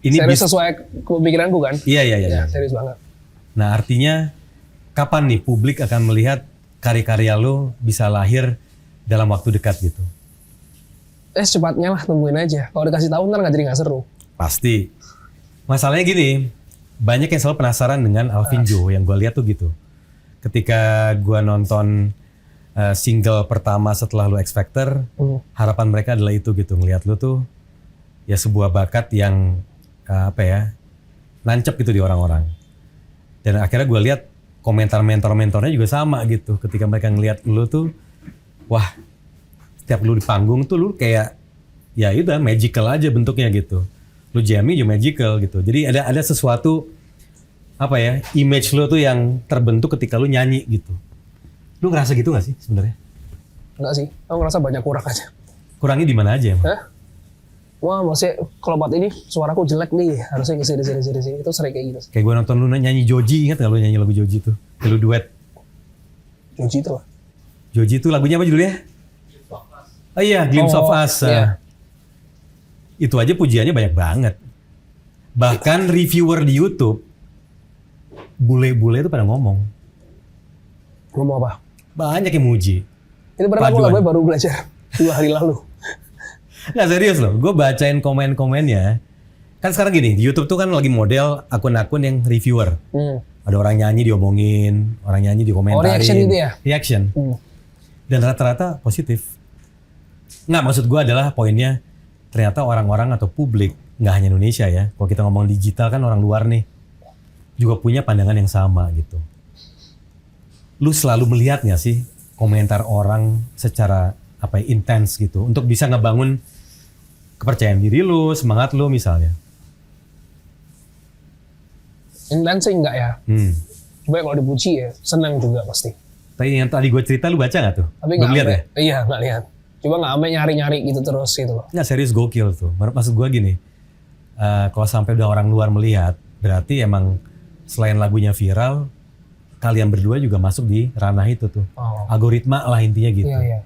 Ini serius sesuai pemikiranku kan? Iya. Ya, serius banget. Nah artinya kapan nih publik akan melihat karya-karya lu bisa lahir dalam waktu dekat gitu? Secepatnya lah, tungguin aja. Kalau dikasih tahu ntar nggak seru. Pasti. Masalahnya gini, banyak yang selalu penasaran dengan Alvin Joe yang gue lihat tuh gitu. Ketika gue nonton single pertama setelah lu X Factor, harapan mereka adalah itu gitu, ngelihat lu tuh ya sebuah bakat yang nancep gitu di orang-orang. Dan akhirnya gue lihat komentar mentor-mentornya juga sama gitu. Ketika mereka ngelihat lu tuh, wah, setiap lu di panggung tuh lu kayak ya udah magical aja bentuknya gitu. Lu jamming juga magical gitu. Jadi ada sesuatu image lu tuh yang terbentuk ketika lu nyanyi gitu. Lu ngerasa gitu gak sih sebenarnya? Enggak sih, aku ngerasa banyak kurang aja. Kurangnya di mana aja emang? Wah, maksudnya kalau buat ini suaraku jelek nih, harusnya ke sini. Itu sering kayak gitu. Kayak gue nonton lu nyanyi Joji, ingat gak lu nyanyi lagu Joji tuh? Lu duet. Joji itu lah. Joji itu lagunya apa judulnya? Oh iya, Glimpse of Us. Iya. Itu aja pujiannya banyak banget. Bahkan reviewer di YouTube, bule-bule itu pada ngomong. Ngomong apa? Banyak yang muji. Itu padahal aku lagunya baru belajar 2 hari lalu. Nggak serius loh, gue bacain komen-komennya. Kan sekarang gini, di YouTube tuh kan lagi model akun-akun yang reviewer. Ada orang nyanyi diomongin, orang nyanyi dikomentarin. Oh, reaction gitu ya? Reaction. Dan rata-rata positif. Nggak, maksud gue adalah poinnya, ternyata orang-orang atau publik, nggak hanya Indonesia ya, kalau kita ngomong digital kan orang luar nih, juga punya pandangan yang sama gitu. Lu selalu melihat nggak sih komentar orang secara intens gitu untuk bisa ngebangun kepercayaan diri lu, semangat lu misalnya? Intens sih enggak ya. Coba kalau dipuji ya senang juga pasti. Tapi yang tadi gue cerita lu baca nggak tuh? Tapi Belum nggak lihat ya? Iya nggak lihat. Coba nggak sampai nyari-nyari gitu terus gitu loh. Nggak, serius gokil tuh. Maksud gue gini, kalau sampai udah orang luar melihat, berarti emang selain lagunya viral, kalian berdua juga masuk di ranah itu tuh. Algoritma lah intinya gitu. Iya.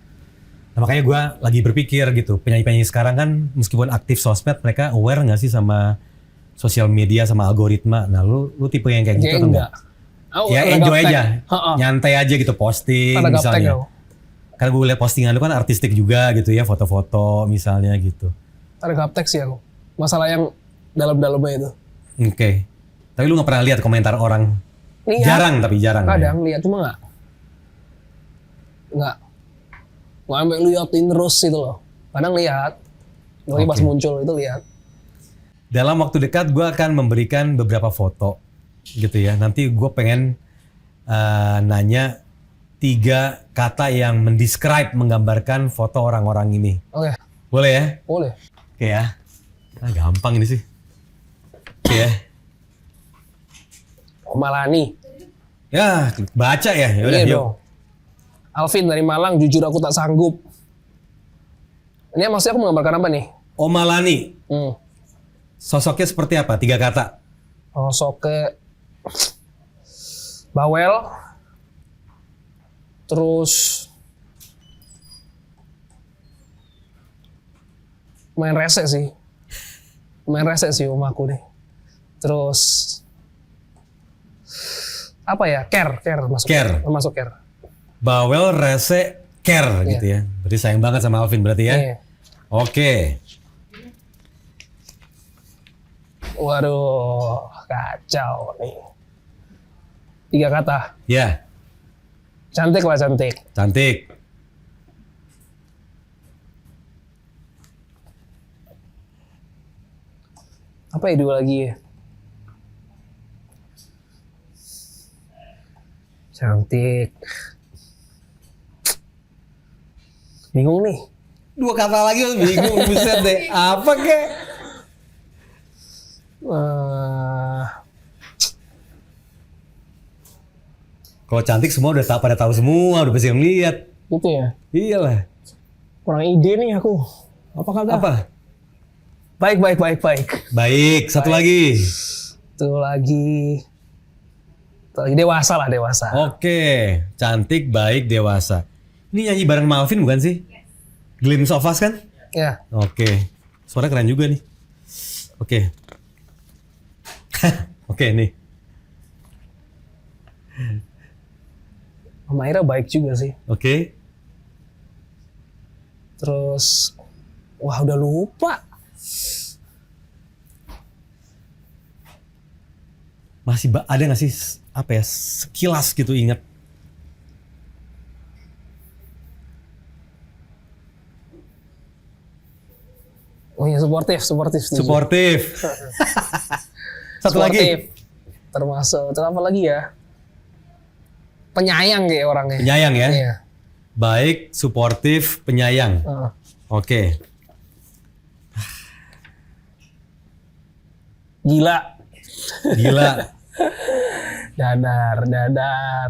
Nah, makanya gue lagi berpikir gitu, penyanyi-penyanyi sekarang kan meskipun aktif sosmed, mereka aware nggak sih sama sosial media, sama algoritma? Nah lu tipe yang kayak gitu atau enggak? Ya enjoy aja, nyantai aja gitu, posting misalnya. Karena gue liat postingan lu kan artistik juga gitu ya, foto-foto misalnya gitu. Ada gaptek sih aku. Masalah yang dalam-dalamnya itu. Oke. Tapi lu nggak pernah lihat komentar orang? Lihat. Jarang. Kadang lihat, cuma nggak sampai liatin terus itu loh. Kadang lihat. Lagi pas muncul itu lihat. Dalam waktu dekat gue akan memberikan beberapa foto gitu ya. Nanti gue pengen nanya 3 kata yang mendescribe, menggambarkan foto orang-orang ini. Oke. Boleh ya? Boleh. Oke ya. Gampang ini sih. Oke ya. Malani. Ya, baca ya. Yaudah, Iya yuk. dong. Alvin dari Malang, jujur aku tak sanggup. Ini maksudnya aku menggambarkan apa nih? Omalani. Sosoknya seperti apa? 3 kata. Sosoknya bawel. Terus main rese sih. Rumahku nih. Terus apa ya? Care masuk. Masuk care. Bawel, rese, care gitu ya. Berarti sayang banget sama Alvin berarti ya. Iya. Oke. Waduh, kacau nih. 3 kata. Ya. Cantik lah, cantik. Cantik. Apa ya 2 lagi ya? Cantik. Bingung nih. 2 kata lagi bingung, buset deh. Apa kek? Kalau cantik semua udah pada tahu semua, udah pasti ngeliat. Gitu ya? Iyalah. Kurang ide nih aku. Apa kata? Apa? Baik. Baik, satu lagi. Satu lagi dewasa lah, dewasa. Oke, cantik, baik, dewasa. Ini nyanyi bareng Malvin bukan sih? Glimpse of Us kan? Ya. Oke. Suara keren juga nih. Oke. Oke nih. Mama Ira baik juga sih. Oke. Terus, wah udah lupa. Masih ada nggak sih apa ya sekilas gitu ingat? Oh iya, suportif. Suportif. Satu lagi. Termasuk, terus apa lagi ya? Penyayang kayak orangnya. Penyayang ya? Iya. Baik, suportif, penyayang. Oke. Gila. Dadar.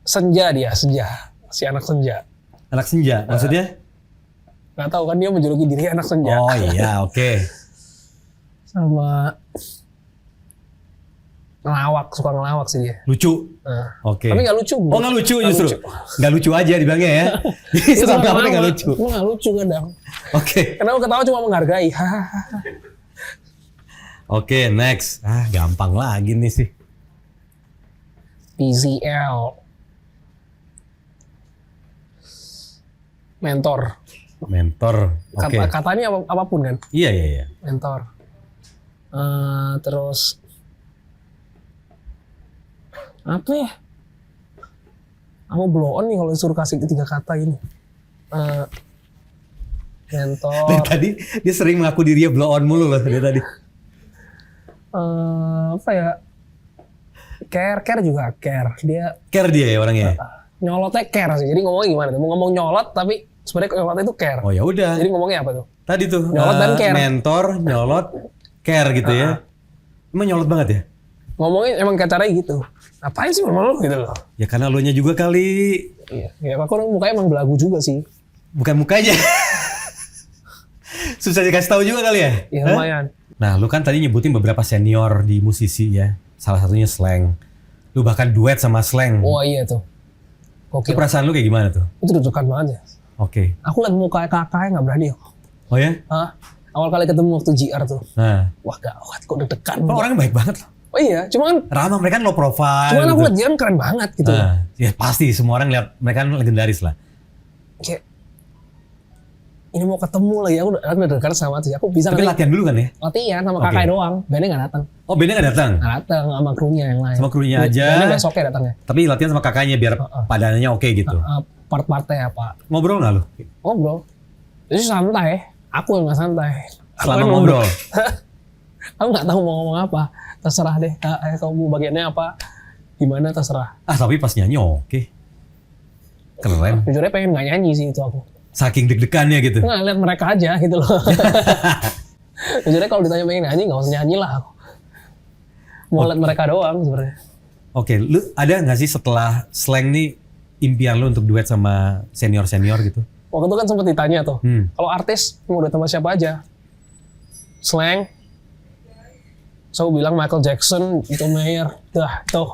Senja dia. Si anak senja. Anak senja, maksudnya? Nggak tahu kan dia menjuluki diri anak senja. Oh iya, oke. Sama suka ngelawak sih dia. Lucu. Oke. Tapi nggak lucu. Oh nggak lucu justru. Nggak lucu aja dibilangnya ya. Suka ngelawak nggak lucu. Nggak lucu kadang. Oke. Kenapa ketawa cuma menghargai. Oke, next. Gampang lagi nih sih. PZL. Mentor. Oke. Katanya apapun kan? Iya. Mentor. Terus apa ya? Aku blow on nih kalau disuruh kasih 3 kata ini. Mentor. Dan tadi dia sering mengaku dirinya blow on mulu loh dia tadi. Apa ya? Care juga care. Dia Care dia ya orangnya. nyolotnya care sih. Jadi ngomongnya gimana tuh? Mau ngomong nyolot tapi sebenarnya nyolotnya itu care. Oh ya udah. Jadi ngomongnya apa tuh? Tadi tuh Nyolot dan care. mentor, nyolot, care gitu ya. Emang nyolot banget ya? Ngomongnya emang kayak caranya gitu. Ngapain sih sama lu gitu loh? Ya karena lo nya juga kali. Iya. Ya aku orang mukanya emang belagu juga sih. Bukan mukanya. Susah dikasih tahu juga kali ya? Ya Hah? lumayan. Nah, lu kan tadi nyebutin beberapa senior di musisi ya. Salah satunya Slank. Lu bahkan duet sama Slank. Oh iya tuh. Itu Oke. perasaan lu kayak gimana tuh? Itu deg-degan banget ya. Oke. Aku liat muka kakaknya nggak berani. Oh ya? Hah? Awal kali ketemu waktu JR tuh. Nah. Wah gawat kok deg-degan. Oh, orangnya baik banget loh. Oh iya, cuman Ramah, mereka kan low profile. aku gitu. liat JR keren banget gitu. Nah, ya pasti semua orang lihat mereka kan legendaris lah. Kayak ini mau ketemu lagi, aku udah deg-degan sama tuh. Aku bisa Tapi nanti latihan dulu kan ya? latihan sama Oke. kakaknya doang. Bandnya nggak datang. Oh, bandnya nggak datang? Nggak datang sama krunya yang lain. Sama krunya aja. Bandnya besoknya datangnya. Tapi latihan sama kakaknya biar padanannya oke gitu. Part-partnya apa? Ngobrol nggak lu? Ngobrol. Jadi santai. Aku yang nggak santai. Aku Selama yang ngobrol? Aku nggak tahu mau ngomong apa. Terserah deh. Kamu bagiannya apa? Gimana terserah. Ah, tapi pas nyanyi oke. Keren. Jujurnya pengen nggak nyanyi sih itu aku. Saking deg-degannya gitu. Nggak lihat mereka aja gitu loh. Jujurnya kalau ditanya pengen nyanyi nggak usah nyanyi lah aku. Mau lihat mereka doang sebenarnya. Oke, lu ada nggak sih setelah Slank nih impian lu untuk duet sama senior-senior gitu? Waktu itu kan sempat ditanya tuh. Hmm. Kalau artis mau duet sama siapa aja? Slank. So bilang Michael Jackson, John Mayer, dah tuh.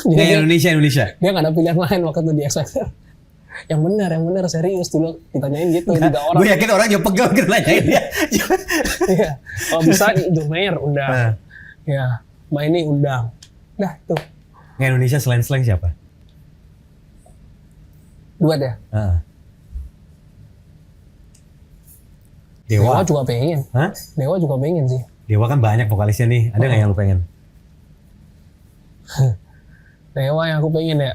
Nggak Indonesia. Dia nggak ada pilihan lain waktu itu di X Factor. Yang benar serius dulu ditanyain gitu 3 orang. Gue yakin orang yang pegel gitu nanyain dia. Iya. Kalau bisa John Mayer undang. Nah, Ya, Mbak ini undang. Dah tuh. nggak Indonesia selain Slank siapa? Duet ya. Ah. Dewa Dewa. juga pengen. Hah? Dewa juga pengen sih. Dewa kan banyak vokalisnya nih. Ada nggak yang lu pengen? Dewa yang aku pengen ya.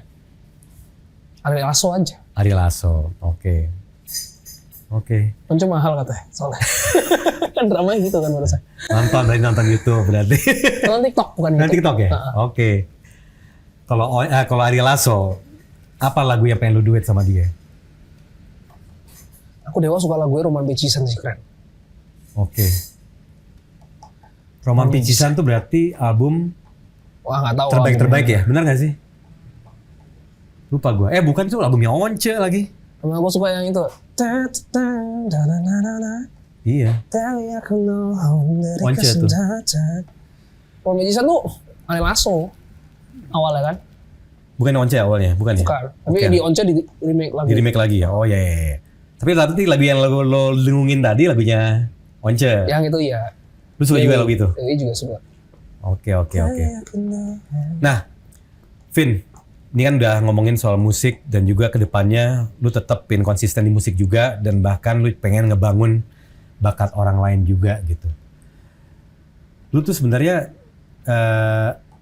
Ari Lasso aja. Ari Lasso. Oke. Kan cuma mahal katanya soalnya. Kan dramanya gitu kan menurut saya. Nonton YouTube berarti. Nonton TikTok bukan Nonton YouTube. TikTok ya? Oke. Kalau Ari Lasso, apa lagu yang pengen lu duet sama dia? Aku Dewa suka lagunya Roman Picisan sih keren. Oke. Roman Picisan tuh berarti album Wah nggak tahu. terbaik ya? Benar nggak sih? Lupa gue. Bukan itu albumnya Once lagi. Sama aku suka yang itu. Iya. Once tuh. Roman Picisan tuh Ari Lasso awalnya kan. Bukan Once awalnya, bukan ya? Bukan. Tapi Oke. di Once di remake lagi. Di remake lagi ya? Oh iya. Tapi lagu yang lo dengungin tadi lagunya Once. Yang itu ya. Lu suka juga lagu itu? Ini juga suka. Oke. Nah, Vin, ini kan udah ngomongin soal musik dan juga kedepannya lu tetap pin konsisten di musik juga dan bahkan lu pengen ngebangun bakat orang lain juga gitu. Lu tuh sebenarnya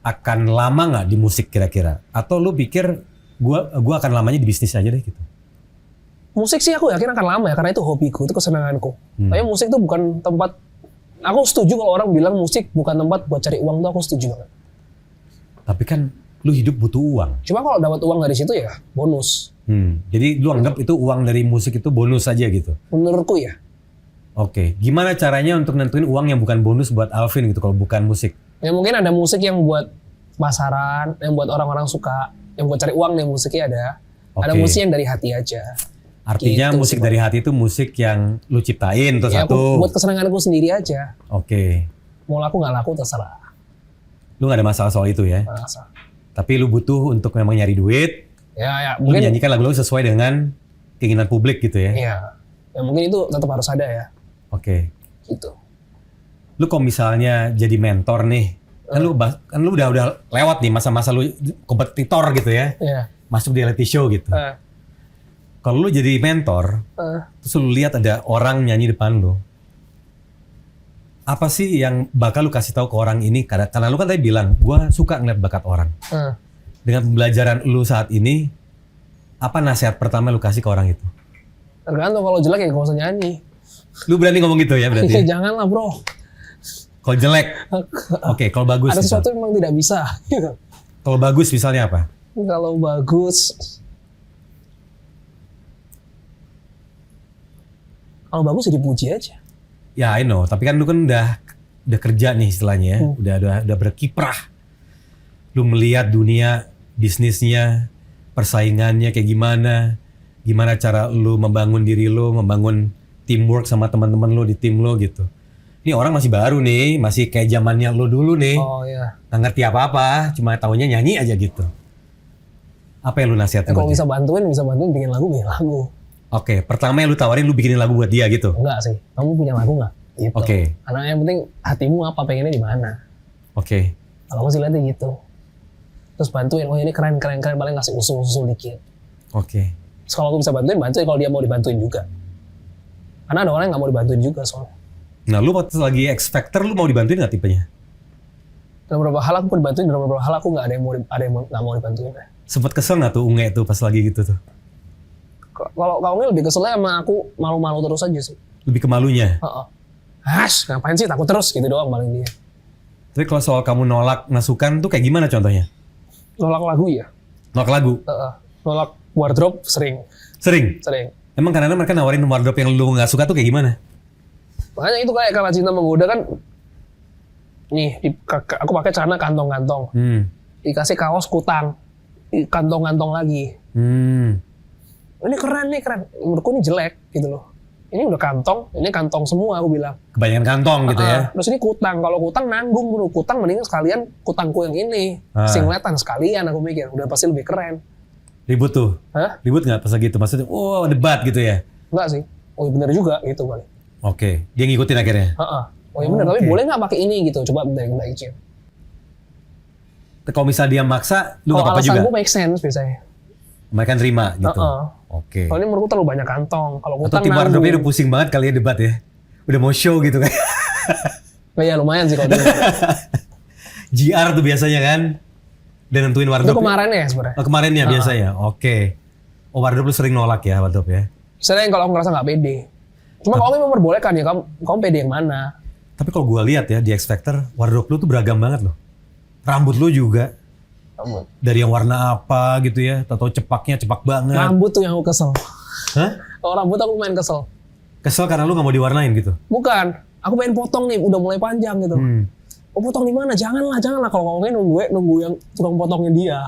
akan lama nggak di musik kira-kira? Atau lu pikir gua akan lamanya di bisnis aja deh gitu? Musik sih aku yakin akan lama ya karena itu hobiku, itu kesenanganku. Tapi musik itu bukan tempat. Aku setuju kalau orang bilang musik bukan tempat buat cari uang tuh aku setuju banget. Tapi kan lu hidup butuh uang. Cuma kalau dapat uang dari situ ya bonus. Jadi lu anggap itu uang dari musik itu bonus aja gitu? Menurutku ya. Oke. Gimana caranya untuk nentuin uang yang bukan bonus buat Alvin gitu kalau bukan musik? Ya mungkin ada musik yang buat pasaran, yang buat orang-orang suka, yang buat cari uang nih musiknya ada. Ada Oke. musik yang dari hati aja. Artinya Gitu musik sih, dari hati itu musik yang lu ciptain tuh Ya satu. aku buat kesenanganku sendiri aja. Oke. Mau laku nggak laku terserah. Lu gak ada masalah soal itu ya. Nggak masalah. Tapi lu butuh untuk memang nyari duit. Ya Lu mungkin. menyanyikan lagu-lagu sesuai dengan keinginan publik gitu ya. Iya. Ya mungkin itu tetap harus ada ya. Oke. Gitu. Lu kalau misalnya jadi mentor nih. Kan lu udah lewat nih masa-masa lu kompetitor gitu ya. Iya. Masuk di reality show gitu. Kalau lu jadi mentor, terus lu lihat ada orang nyanyi depan lu. Apa sih yang bakal lu kasih tahu ke orang ini? Karena lu kan tadi bilang, gua suka ngeliat bakat orang. Dengan pembelajaran lu saat ini, apa nasihat pertama lu kasih ke orang itu? Tergantung kalau jelek ya gak usah nyanyi. Lu berani ngomong gitu ya Iya berarti? jangan lah bro. Kalau jelek, oke. Kalau bagus, Ada gitu. sesuatu yang memang tidak bisa. Gitu. Kalau bagus misalnya apa? Kalau bagus, ya dipuji aja. Ya I know, tapi kan lu kan udah kerja nih istilahnya ya. Udah berkiprah. Lu melihat dunia bisnisnya, persaingannya kayak gimana. Gimana cara lu membangun diri lu, membangun teamwork sama teman-teman lu di tim lu gitu. Ini orang masih baru nih, masih kayak zamannya lu dulu nih. Oh iya. Nggak ngerti apa-apa, cuma taunya nyanyi aja gitu. Apa yang lu nasihatin? Kalau bisa bantuin bikin lagu. Oke, pertama yang lu tawarin lu bikinin lagu buat dia gitu. Enggak sih, kamu punya lagu nggak? Gitu. Oke. Karena yang penting hatimu apa, pengennya di mana. Oke. Kalau aku sih lihatnya gitu. Terus bantuin, oh ini keren, paling ngasih usul dikit. Oke. Terus kalau aku bisa bantuin kalau dia mau dibantuin juga. Karena ada orang yang nggak mau dibantuin juga soalnya. Nah, lu waktu lagi X Factor lu mau dibantuin nggak tipenya? Dalam beberapa hal aku dibantuin, dalam beberapa hal aku nggak ada yang nggak mau dibantuin. Sempet kesel nggak tuh Unge tuh pas lagi gitu tuh? Kalau kamu lebih keselnya sama aku malu-malu terus aja sih. Lebih ke malunya. Ngapain sih takut terus gitu doang paling dia. Tapi kalau soal kamu nolak masukan tuh kayak gimana contohnya? Nolak lagu ya. Nolak lagu? Nolak wardrobe sering. Sering? Emang kadang-kadang mereka nawarin wardrobe yang lu nggak suka tuh kayak gimana? Makanya itu kayak Karena Cinta Menggoda kan. Nih, aku pakai celana kantong-kantong. Dikasih kaos kutang. Kantong-kantong lagi. Ini keren. Menurutku ini jelek gitu loh. Ini udah kantong, ini kantong semua aku bilang. Kebanyakan kantong gitu ya? Terus ini kutang, kalau kutang nanggung dulu. Kutang mendingan sekalian kutangku yang ini. Singletan sekalian aku mikir, udah pasti lebih keren. Ribut tuh? Ribut nggak pas gitu? Maksudnya, debat gitu ya? Enggak sih. Oh iya bener juga gitu kali. Oke, dia ngikutin akhirnya? Oh iya bener, tapi boleh nggak pakai ini gitu? Coba bentar izin. Kalau misalnya dia maksa, lu nggak apa-apa juga? Kalau alasan gue make sense biasanya. Mereka terima gitu? Oke. Kalau ini menurutku terlalu banyak kantong. Kalau atau tim wardrobe-nya udah pusing banget kali ya debat ya? Udah mau show gitu kan? Ya lumayan sih kalau dia. GR tuh biasanya kan? Dan nentuin wardrobe. Itu kemarin ya sebenarnya? Kemarin ya biasanya? Oke. Wardrobe lu sering nolak ya wardrobe ya? Sering kalau aku ngerasa nggak pede. Cuma kalau kamu memperbolehkan ya, kamu pede yang mana? Tapi kalau gue lihat ya di X Factor, wardrobe lu tuh beragam banget loh. Rambut lu juga. Dari yang warna apa gitu ya, atau cepaknya cepak banget. Rambut tuh yang aku kesel. Hah? Kalau rambut aku main kesel. Kesel karena lu nggak mau diwarnain gitu? Bukan, aku pengen potong nih, udah mulai panjang gitu. Oh potong di mana? Janganlah. Kalau kamu nunggu yang tukang potongnya dia.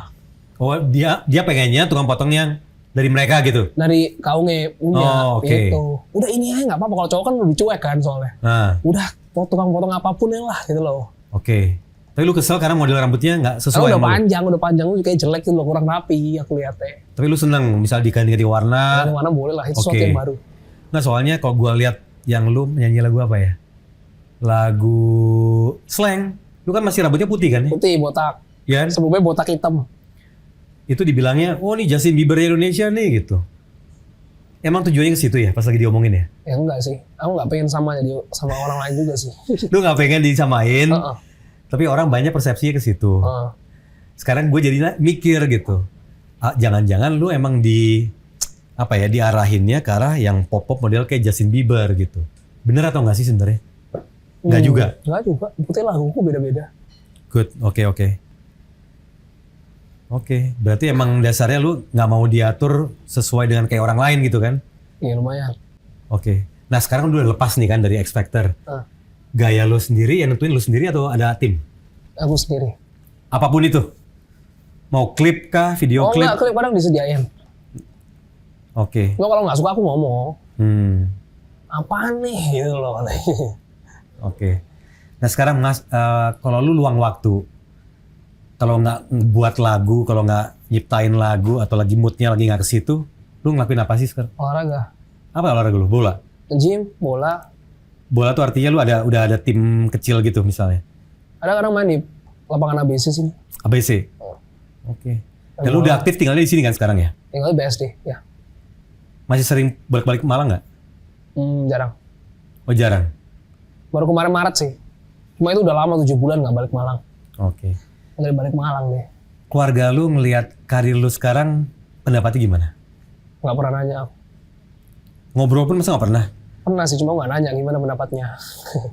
Oh dia pengennya tukang potong yang dari mereka gitu? Dari kaungnya punya gitu. Udah ini aja nggak apa-apa, kalau cowok kan lebih cuek kan soalnya. Udah tukang potong apapun lah gitu loh. Oke. Tapi lu kesel karena model rambutnya nggak sesuai udah panjang, lu kayak jelek gitu loh, kurang rapi aku lihatnya. Tapi lu seneng misal diganti warna? Warna boleh lah, itu sesuatu yang baru. Nggak, soalnya kalau gua lihat yang lu nyanyi lagu apa ya? Lagu Slang. Lu kan masih rambutnya putih kan? Putih, botak. Ya. Sebelumnya botak hitam. Itu dibilangnya, oh nih Justin Bieber Indonesia nih gitu. Emang tujuannya ke situ ya pas lagi diomongin ya? Ya enggak sih, aku nggak pengen sama orang lain juga sih. Lu nggak pengen disamain, tapi orang banyak persepsinya ke situ. Sekarang gue jadi mikir gitu, jangan-jangan lu emang diarahinnya ke arah yang pop-pop model kayak Justin Bieber gitu. Bener atau nggak sih sebenarnya? Nggak juga? Nggak juga, buktinya laguku beda-beda. Good, Oke, berarti emang dasarnya lu nggak mau diatur sesuai dengan kayak orang lain gitu kan? Iya lumayan. Oke. Nah sekarang lu udah lepas nih kan dari X Factor. Gaya lu sendiri yang nentuin lu sendiri atau ada tim? Aku sendiri. Apapun itu? Mau klip kah? Video klip? Enggak, klip kadang disediain. Oke. Kalau nggak suka aku ngomong. Apaan nih gitu loh. Oke. Nah sekarang Mas, kalau lu luang waktu, kalau nggak buat lagu, kalau nggak nyiptain lagu atau lagi moodnya lagi nggak ke situ, lu ngelakuin apa sih sekarang? Olahraga. Apa olahraga lu? Bola? Gym, bola. Bola tuh artinya lu udah ada tim kecil gitu misalnya? Ada kadang main di lapangan ABC sini. ABC? Oke. Dan lu udah aktif tinggalnya di sini kan sekarang ya? Tinggal di BSD, ya. Masih sering balik-balik ke Malang nggak? Jarang. Oh jarang? Baru kemarin Maret sih. Cuma itu udah lama 7 bulan nggak balik Malang. Oke. Nggak balik Malang deh. Keluarga lu ngelihat karir lu sekarang pendapatnya gimana? Nggak pernah nanya aku. Ngobrol pun masa nggak pernah? Pernah sih, cuma nggak nanya gimana pendapatnya.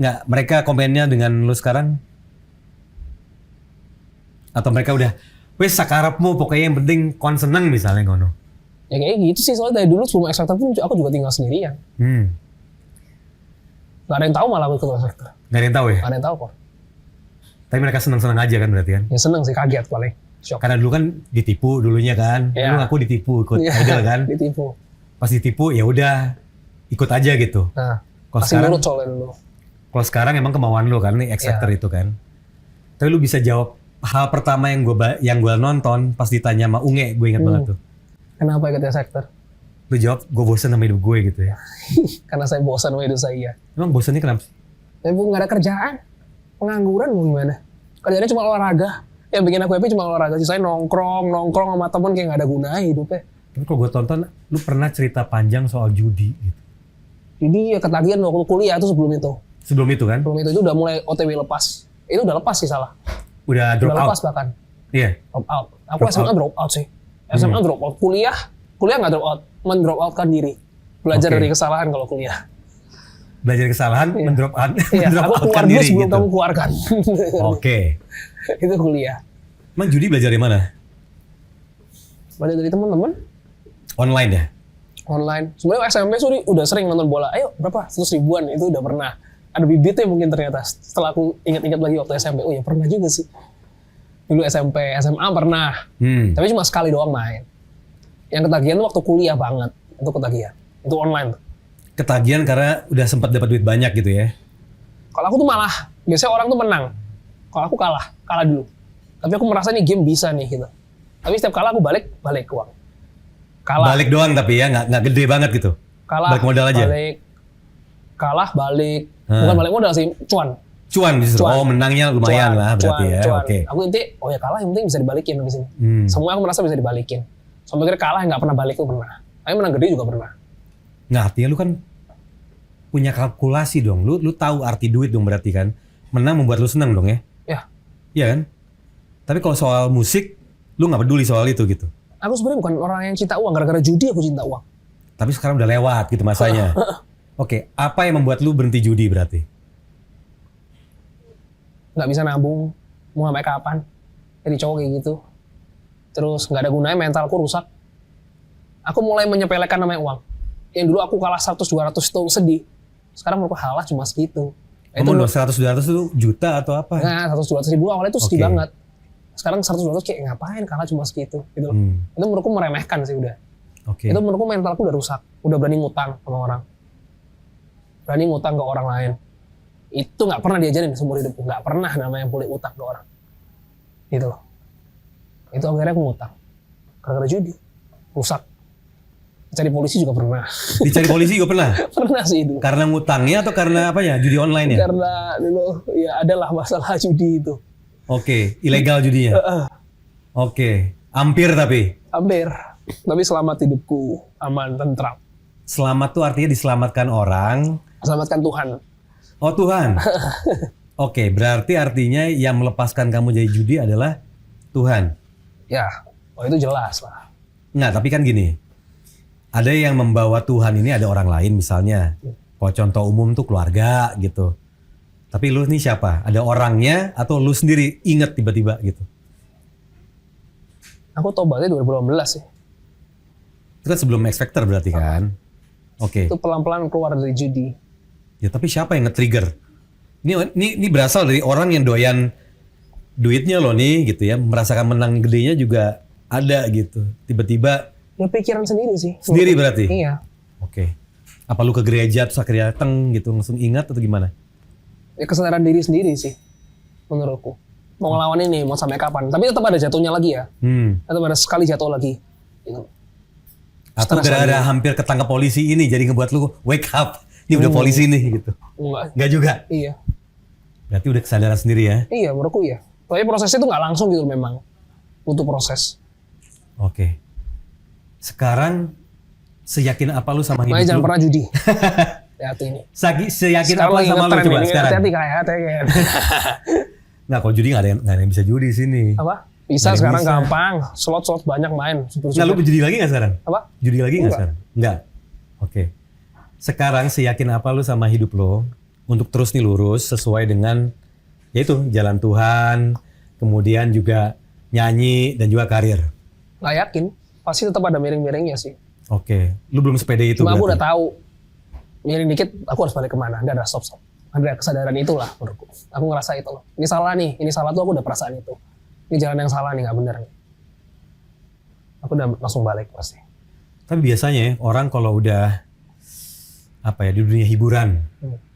Nggak, mereka komennya dengan lu sekarang? Atau mereka udah Wes sakarepmu pokoknya yang penting kon seneng misalnya ngono. Ya kayak gitu sih, soalnya dari dulu sebelum X Factor pun aku juga tinggal sendirian. Gak ada yang tahu malah aku ikut X Factor. Gak ada yang tahu ya? Gak ada yang tahu kok. Tapi mereka seneng-seneng aja kan berarti kan? Ya seneng sih, kaget paling. Shock. Karena dulu kan ditipu dulunya kan. Iya. Lu ngaku ditipu ikut Iya, idol kan. Ditipu. Pas ditipu ya udah ikut aja gitu. Nah, Kalau pasti sekarang nurut soalnya dulu. kalau sekarang emang kemauan lu kan nih X Factor itu kan. Tapi lu bisa jawab hal pertama yang gua nonton pas ditanya sama Unge, gue ingat banget tuh. Kenapa ikut X Factor? Lu jawab gue bosan sama hidup gue gitu ya. Karena saya bosan sama hidup saya. Emang bosannya kenapa sih? Tapi Bu, nggak ada kerjaan, pengangguran mau gimana? Kerjanya cuma olahraga. Yang bikin aku happy cuma olahraga. Sih saya nongkrong sama temen kayak nggak ada gunanya hidupnya. Tapi kalau gue tonton, lu pernah cerita panjang soal judi gitu. Jadi ya ketagihan waktu kuliah tuh sebelum itu. Sebelum itu kan? Sebelum itu udah mulai OTW lepas. Itu udah lepas sih salah. Udah drop Udah out? lepas bahkan. Iya? Drop out. Aku Drop SMA out. drop out sih. SMA drop out. Kuliah nggak drop out. Mendrop out kan diri. Belajar Oke. dari kesalahan kalau kuliah. Belajar kesalahan, mendrop out, Iya, mendrop aku out keluar kan dulu diri sebelum gitu. kamu keluarkan. Oke. Itu kuliah. Emang judi belajar di mana? Belajar dari teman-teman. Online ya? Online. Sebenarnya SMP udah sering nonton bola. Ayo berapa? 100 ribuan itu udah pernah. Ada bibitnya mungkin ternyata. Setelah aku ingat-ingat lagi waktu SMP. Oh ya pernah juga sih. Dulu SMP, SMA pernah. Tapi cuma sekali doang main. Yang ketagihan tuh waktu kuliah banget. Itu ketagihan. Itu online. Ketagihan karena udah sempat dapat duit banyak gitu ya? Kalau aku tuh malah, biasanya orang tuh menang. Kalau aku kalah dulu. Tapi aku merasa nih game bisa nih gitu. Tapi setiap kalah aku balik uang. Kalah. Balik doang tapi ya, nggak gede banget gitu? Kalah. Balik modal aja? Kalah, balik. Bukan balik modal sih, cuan. Cuan justru? Cuan. Oh menangnya lumayan lah berarti ya, oke. Aku inti, oh ya kalah yang penting bisa dibalikin habis ini. Semua aku merasa bisa dibalikin. Sampai akhirnya kalah yang nggak pernah balik tuh pernah. Tapi menang gede juga pernah. Nggak, artinya lu kan punya kalkulasi dong. Lu tahu arti duit dong berarti kan. Menang membuat lu senang dong ya? Ya. Iya kan? Tapi kalau soal musik, lu nggak peduli soal itu gitu. Aku sebenarnya bukan orang yang cinta uang. Gara-gara judi aku cinta uang. Tapi sekarang udah lewat gitu masanya. Oke, apa yang membuat lu berhenti judi berarti? Nggak bisa nabung. Mau sampai kapan? Jadi cowok kayak gitu. Terus nggak ada gunanya, mentalku rusak. Aku mulai menyepelekan namanya uang. Yang dulu aku kalah 100-200 tuh sedih. Sekarang menurutku halah cuma segitu. Kamu 100-200 itu juta atau apa? Nah, 100-200 ribu awalnya tuh sedih Oke. banget. Sekarang 100-200 kayak ngapain kalah cuma segitu gitu loh. Itu menurutku meremehkan sih udah. Oke. Itu menurutku mentalku udah rusak. Udah berani ngutang sama orang. Berani ngutang ke orang lain. Itu nggak pernah diajarin seumur hidupku. Nggak pernah namanya boleh utang ke orang. Gitu loh. Itu akhirnya aku ngutang. Gara-gara judi. Rusak. Cari polisi juga pernah. Dicari polisi juga pernah? Pernah sih itu. Karena ngutangnya atau karena apa ya? Judi online ya? Karena dulu ya adalah masalah judi itu. Oke, ilegal judinya? Oke, hampir tapi? Hampir. Tapi selamat hidupku. Aman, tentram. Selamat tuh artinya diselamatkan orang. Selamatkan Tuhan. Oh Tuhan. Oke, berarti artinya yang melepaskan kamu jadi judi adalah Tuhan. Ya, oh itu jelas lah. Nggak, tapi kan gini. Ada yang membawa Tuhan ini ada orang lain misalnya. Kalau contoh umum tuh keluarga gitu. Tapi lu nih siapa? Ada orangnya atau lu sendiri inget tiba-tiba gitu? Aku tobatnya 2018 sih. Itu kan sebelum X Factor berarti kan? Oke. Itu pelan-pelan keluar dari judi. Ya tapi siapa yang nge-trigger? Ini berasal dari orang yang doyan duitnya loh nih gitu ya. Merasakan menang gedenya juga ada gitu. Tiba-tiba Ya pikiran sendiri sih. sendiri berarti? Iya. Oke. Apa lu ke gereja terus akhirnya dateng gitu langsung ingat atau gimana? Ya kesadaran diri sendiri sih. Menurutku. Mau ngelawan ini, mau sampai kapan. Tapi tetap ada jatuhnya lagi ya. Tetap ada sekali jatuh lagi. Gitu. Atau Stres gara-gara hampir ketangkap polisi ini jadi ngebuat lu wake up. Ini udah polisi nih gitu. Enggak. Enggak juga? Iya. Berarti udah kesadaran sendiri ya? Iya, menurutku iya. Tapi prosesnya itu nggak langsung gitu memang. Butuh proses. Oke. Sekarang seyakin apa lu sama hidup Makanya jangan lu? pernah judi. Hati ini. Seyakin Sekarang apa lagi sama lu ngetren coba ini. sekarang? Hati-hati kayak. Nggak, kalau judi nggak ada yang bisa judi di sini. Apa? Bisa Nggak sekarang bisa. gampang. Slot banyak main. Nah, lu judi lagi nggak sekarang? Apa? Judi lagi nggak Enggak. sekarang? Nggak. Oke. Sekarang seyakin apa lu sama hidup lo untuk terus nih lurus sesuai dengan yaitu jalan Tuhan, kemudian juga nyanyi dan juga karir. Nggak yakin, pasti tetap ada miring-miringnya sih. Oke, lu belum sepede itu Cuma aku udah berarti? tahu, miring dikit aku harus balik kemana, nggak ada stop. Ada kesadaran itulah menurutku. Aku ngerasa itu loh. Ini salah nih, ini salah tuh aku udah perasaan itu. Ini jalan yang salah nih, nggak bener nih. Aku udah langsung balik pasti. Tapi biasanya ya, orang kalau udah di dunia hiburan,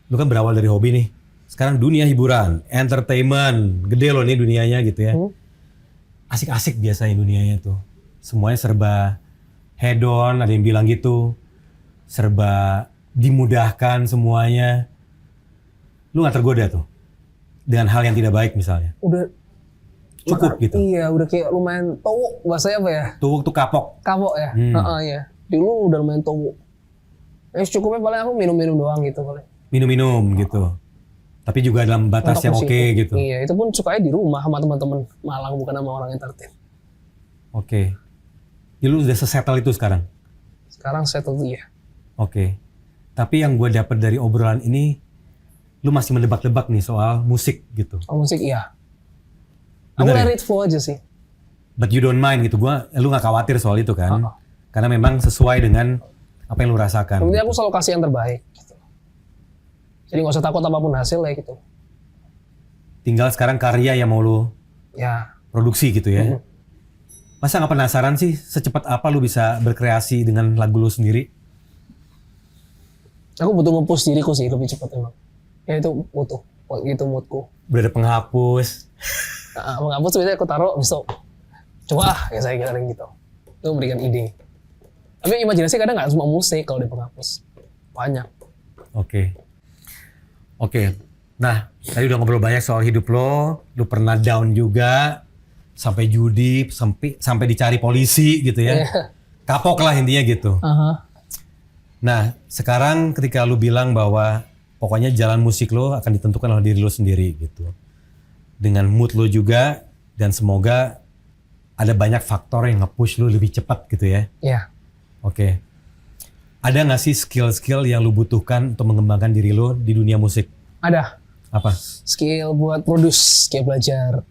lu kan berawal dari hobi nih. Sekarang dunia hiburan, entertainment, gede loh nih dunianya gitu ya. Asik-asik biasanya dunianya tuh. Semuanya serba head on, ada yang bilang gitu. Serba dimudahkan semuanya. Lu gak tergoda tuh dengan hal yang tidak baik misalnya? Udah Cukup gitu? Iya, udah kayak lumayan towuk, bahasanya apa ya? Tuh kapok? Kapok ya? Iya. Dulu udah lumayan towuk. Secukupnya paling aku minum-minum doang gitu paling. Minum-minum gitu. Tapi juga dalam batas Untuk yang musik oke itu. gitu? Iya, itu pun sukanya di rumah sama teman-teman Malang, bukan sama orang entertain. Oke. Ya lu udah sesettle itu sekarang? Sekarang settle tuh ya. Oke. Tapi yang gue dapat dari obrolan ini, lu masih mendebak-debak nih soal musik gitu. Oh, musik iya. Aku Bener ya? let it flow aja sih. But you don't mind gitu. Lu gak khawatir soal itu kan? Karena memang sesuai dengan apa yang lu rasakan. Kemudian aku selalu kasih yang terbaik. Gitu. Jadi nggak usah takut apapun hasil ya gitu. Tinggal sekarang karya yang mau lu Ya. produksi gitu ya. Masa gak penasaran sih secepat apa lu bisa berkreasi dengan lagu lu sendiri? Aku butuh nge-push diriku sih lebih cepat emang. Ya itu butuh. Gitu moodku. Udah ada penghapus. Menghapus biasanya aku taruh besok. Coba ya saya kira gitu. Itu memberikan ide. Tapi imajinasi kadang nggak semua musik kalau di penghapus. Banyak. Oke. Nah, tadi udah ngobrol banyak soal hidup lo. Lu pernah down juga. Sampai judi, sampai dicari polisi gitu ya. Kapok lah intinya gitu. Nah, sekarang ketika lu bilang bahwa pokoknya jalan musik lo akan ditentukan oleh diri lo sendiri gitu. Dengan mood lo juga, dan semoga ada banyak faktor yang nge-push lo lebih cepat gitu ya. Iya. Oke. Ada nggak sih skill-skill yang lu butuhkan untuk mengembangkan diri lo di dunia musik? Ada. Apa? Skill buat produce, kayak belajar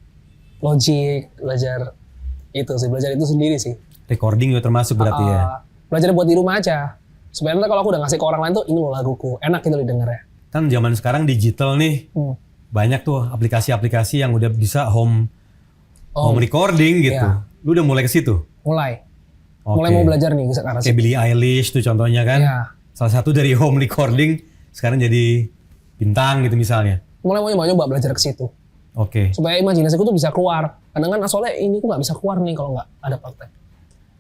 Logic, belajar itu sih, belajar itu sendiri sih. Recording juga termasuk berarti ya? Belajar buat di rumah aja. Sebenarnya kalau aku udah ngasih ke orang lain tuh, ini loh laguku, enak gitu didengar ya. Kan zaman sekarang digital nih, banyak tuh aplikasi-aplikasi yang udah bisa home recording gitu. Iya. Lu udah mulai ke situ? Mulai Oke. mau belajar nih sekarang sih. Kayak Billie Eilish tuh contohnya kan. Iya. Salah satu dari home recording sekarang jadi bintang gitu misalnya. Mulai mau nyoba belajar ke situ. Oke. Supaya imajinasiku tuh bisa keluar. Kadang kan soalnya ini aku nggak bisa keluar nih kalau nggak ada praktek.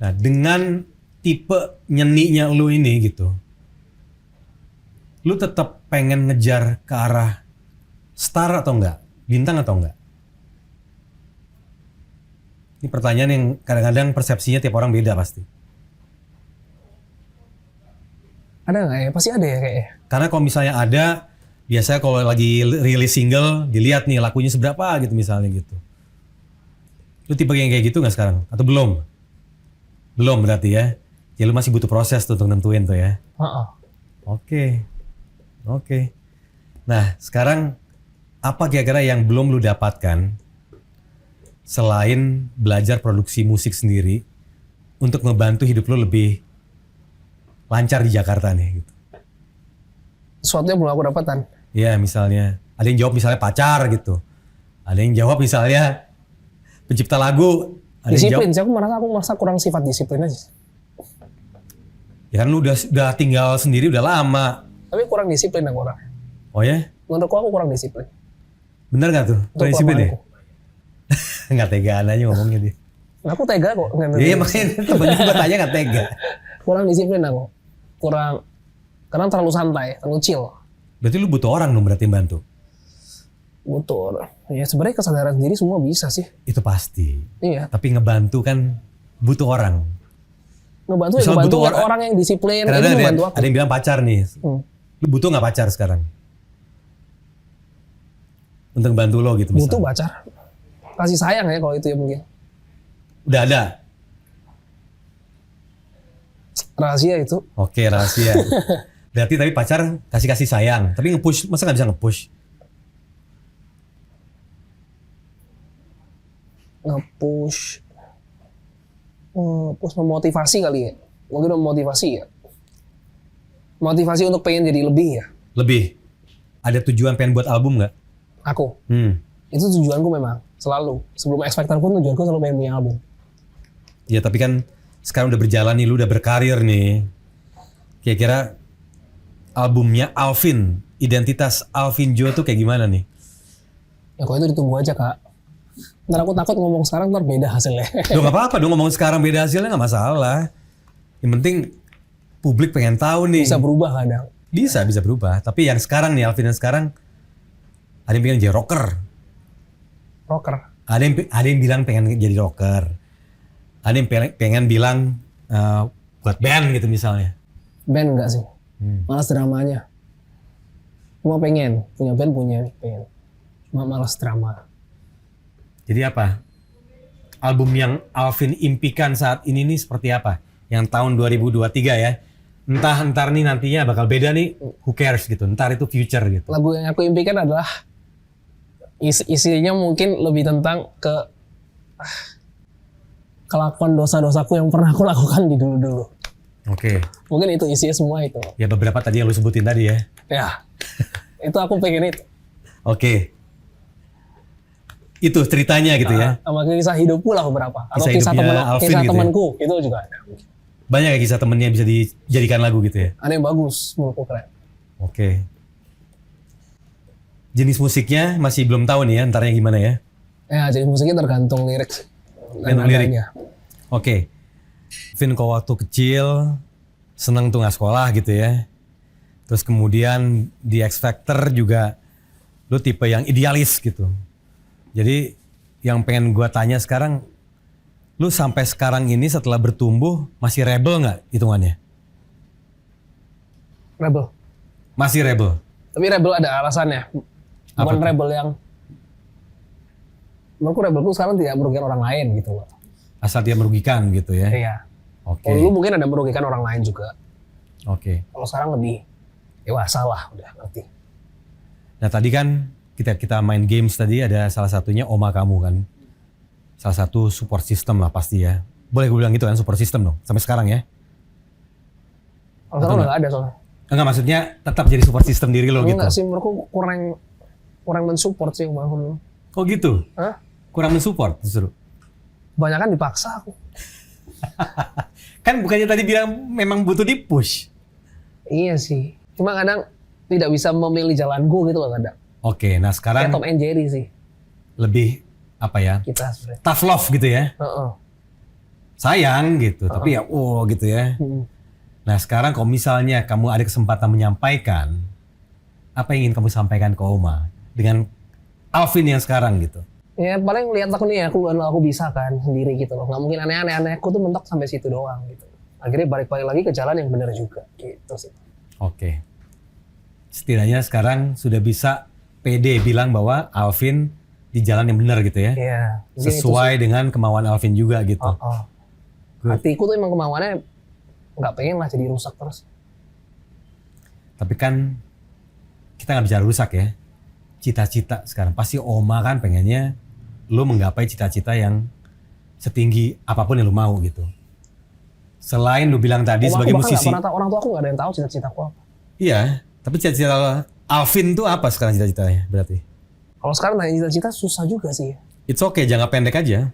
Nah, dengan tipe nyeninya lu ini gitu, lu tetap pengen ngejar ke arah star atau enggak? Bintang atau enggak? Ini pertanyaan yang kadang-kadang persepsinya tiap orang beda pasti. Ada nggak ya? Pasti ada ya kayaknya. Karena kalau misalnya ada, biasanya kalau lagi rilis single, dilihat nih lakunya seberapa gitu misalnya gitu. Lu tipe yang kayak gitu nggak sekarang? Atau belum? Belum berarti ya? Ya lu masih butuh proses tuh untuk nentuin tuh ya? Oke. Nah sekarang apa kira-kira yang belum lu dapatkan selain belajar produksi musik sendiri untuk ngebantu hidup lu lebih lancar di Jakarta nih gitu? Sesuatu yang belum aku dapatkan. Ya misalnya, ada yang jawab misalnya pacar gitu. Ada yang jawab misalnya pencipta lagu. Ada Disiplin yang jawab, sih, aku merasa kurang sifat disiplin aja. ya kan lu udah tinggal sendiri udah lama. Tapi kurang disiplin aku orang. Oh ya? Menurutku aku kurang disiplin. Bener gak tuh? Untuk Disiplin ya? kelemahanku. Nggak tegaan aja ngomongnya dia. Aku tega kok. Iya makanya temennya gue tanya nggak tega. Kurang disiplin aku. Karena terlalu santai, terlalu chill. Berarti lu butuh orang dong berarti bantu? Butuh. Ya sebenarnya kesadaran sendiri semua bisa sih. Itu pasti. Iya. Tapi ngebantu kan butuh orang. Ngebantu Misal ya ngebantu butuh kan orang yang disiplin. Karena Itu ada membantu aku. yang bilang pacar nih. Lu butuh nggak pacar sekarang? Untuk bantu lo gitu misalnya. Butuh pacar. Kasih sayang ya kalau itu ya mungkin. Udah ada? Rahasia itu. Oke rahasia. Berarti tapi pacar kasih sayang. Tapi nge-push, masa nggak bisa nge-push? nge-push memotivasi kali ya. Mungkin memotivasi ya. Motivasi untuk pengen jadi lebih ya. Lebih. Ada tujuan pengen buat album nggak? Aku. Itu tujuanku memang selalu. Sebelum X Factor pun tujuanku selalu pengen punya album. Ya tapi kan sekarang udah berjalan nih, lu udah berkarir nih. Kira-kira albumnya Alvin, identitas Alvin Joe tuh kayak gimana nih? Ya kalau itu ditunggu aja Kak. Ntar aku takut ngomong sekarang ntar beda hasilnya. Duh gak apa-apa dong ngomong sekarang beda hasilnya gak masalah. Yang penting publik pengen tahu nih. Bisa berubah kadang. Bisa berubah. Tapi yang sekarang nih, Alvin yang sekarang, ada yang pengen jadi rocker. Rocker. Ada yang bilang pengen jadi rocker. Ada yang pengen bilang buat band gitu misalnya. Band enggak sih. Malas dramanya. Cuma pengen. Punya band pengen. Cuma malas drama. Jadi apa? Album yang Alvin impikan saat ini nih seperti apa? Yang tahun 2023 ya. Entar nih nantinya bakal beda nih, who cares gitu. Entar itu future gitu. Lagu yang aku impikan adalah isinya mungkin lebih tentang kelakuan dosa-dosaku yang pernah aku lakukan di dulu-dulu. Oke. Mungkin itu isinya semua itu. Ya beberapa tadi yang lu sebutin tadi ya. Ya. Itu aku pengen itu. Oke. Itu ceritanya gitu ya. Sama kisah hidupku lah beberapa. Atau Kisah hidupnya Alvin kisah gitu ya? temanku itu juga ada. Banyak ya kisah temennya yang bisa dijadikan lagu gitu ya. Ada yang bagus, menurutku keren. Oke. Jenis musiknya masih belum tahu nih ya, entarnya gimana ya. Ya, jadi musiknya tergantung lirik. Tergantung lirik. Oke. Vin kau waktu kecil seneng tuh nggak sekolah gitu ya. Terus kemudian di X Factor juga lu tipe yang idealis gitu. Jadi yang pengen gua tanya sekarang, lu sampai sekarang ini setelah bertumbuh masih rebel nggak hitungannya? Rebel. Masih rebel. Tapi rebel ada alasannya. Bukan rebel yang menurutku rebelku sekarang tidak merugikan orang lain gitu loh. Asal dia merugikan gitu ya. Iya. Oke. Kalau dulu mungkin ada merugikan orang lain juga. Oke. Kalau sekarang lebih dewasa lah, udah ngerti. Nah tadi kan kita main games tadi ada salah satunya oma kamu kan. Salah satu support system lah pasti ya. Boleh gue bilang gitu kan support system dong sampai sekarang ya. Kalau sekarang udah gak ada soalnya. Enggak maksudnya tetap jadi support system diri lo gitu. Enggak sih, menurutku kurang mensupport sih bangun. Kok gitu? Hah? Kurang mensupport justru. Banyakan dipaksa aku. Kan bukannya tadi bilang memang butuh di push. Iya sih. Cuma kadang tidak bisa memilih jalanku gitu loh kadang. Oke, nah sekarang Kayak Tom and Jerry sih lebih apa ya? kita sebenarnya. Tough love gitu ya. Sayang gitu, tapi ya gitu ya. Nah sekarang kalau misalnya kamu ada kesempatan menyampaikan, apa yang ingin kamu sampaikan ke Oma dengan Alvin yang sekarang gitu? Ya paling lihat aku nih, aku bisa kan sendiri gitu loh. Nggak mungkin aneh-aneh, aku tuh mentok sampai situ doang gitu. Akhirnya balik lagi ke jalan yang benar juga gitu sih. Oke. Setidaknya sekarang sudah bisa pede bilang bahwa Alvin di jalan yang benar gitu ya. Iya. Sesuai dengan kemauan Alvin juga gitu. Hatiku tuh emang kemauannya nggak pengen lah jadi rusak terus. Tapi kan kita nggak bicara rusak ya. Cita-cita sekarang pasti Oma kan pengennya lu menggapai cita-cita yang setinggi apapun yang lu mau gitu. Selain lu bilang tadi sebagai musisi. Orang tua aku nggak ada yang tahu cita-citaku apa. Iya, tapi cita-cita Alvin tuh apa sekarang cita-citanya berarti? Kalau sekarang nanya cita-cita susah juga sih. It's okay, jangka pendek aja.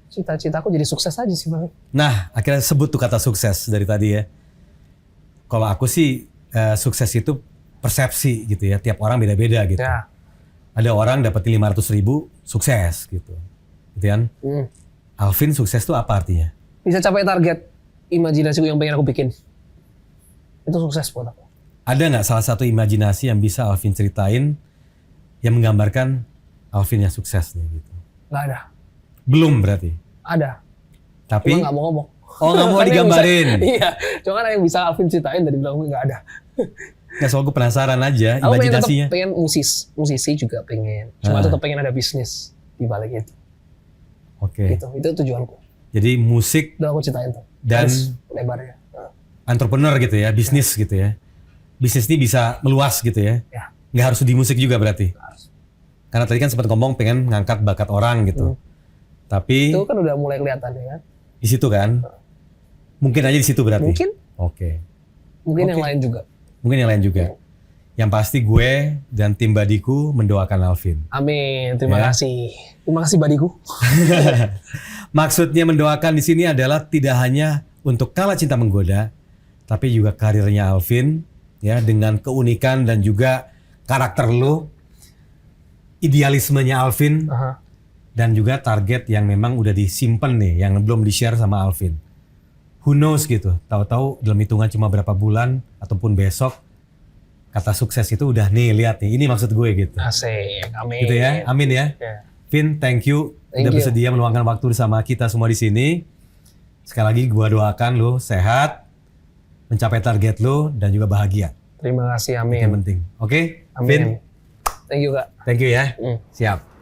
Cita-citaku jadi sukses aja sih Bang. Nah, akhirnya sebut tuh kata sukses dari tadi ya. Kalau aku sih sukses itu persepsi gitu ya. Tiap orang beda-beda gitu. Ya. Ada orang dapetin 500.000 sukses gitu. Gitu kan? Alvin sukses tuh apa artinya? Bisa capai target imajinasiku yang pengen aku bikin. Itu sukses buat aku. Ada nggak salah satu imajinasi yang bisa Alvin ceritain yang menggambarkan Alvin yang sukses nih gitu? Nggak ada. Belum berarti? Ada. Tapi? Cuma nggak mau ngomong. Oh nggak mau digambarin? Iya. Cuma kan yang bisa Alvin ceritain dari bilang nggak ada. Nggak, soal gue penasaran aja aku imajinasinya. Pengen musisi juga pengen. Cuma tetap pengen ada bisnis di balik itu. Oke. Gitu. Itu tujuanku. Jadi musik udah aku ceritain tuh. Dan lebarnya. Entrepreneur gitu ya, bisnis gitu ya. Bisnis ini bisa meluas gitu ya. Nggak harus di musik juga berarti. Harus. Karena tadi kan sempat ngomong pengen ngangkat bakat orang gitu. Tapi Itu kan udah mulai kelihatan ya kan. di situ kan, mungkin aja di situ berarti. Mungkin, Oke. mungkin yang Oke. lain juga. Mungkin yang lain juga. Yang pasti gue dan tim Badiku mendoakan Alvin. Amin. Terima Ya. kasih. Terima kasih Badiku. Maksudnya mendoakan di sini adalah tidak hanya untuk Kala Cinta Menggoda, tapi juga karirnya Alvin ya dengan keunikan dan juga karakter lo, idealismenya Alvin Aha. dan juga target yang memang udah disimpan nih yang belum di-share sama Alvin. Who knows gitu. Tahu-tahu dalam hitungan cuma berapa bulan ataupun besok kata sukses itu udah nih lihat nih. Ini maksud gue gitu. Asik. Amin. Gitu ya. Amin ya. Ya. Vin, thank you Thank udah you. bersedia meluangkan waktu sama kita semua di sini. Sekali lagi gua doakan lo sehat, mencapai target lo dan juga bahagia. Terima kasih. Yang Amin. penting. Oke? Amin. Vin, Thank you Kak. thank you ya. Hmm. Siap.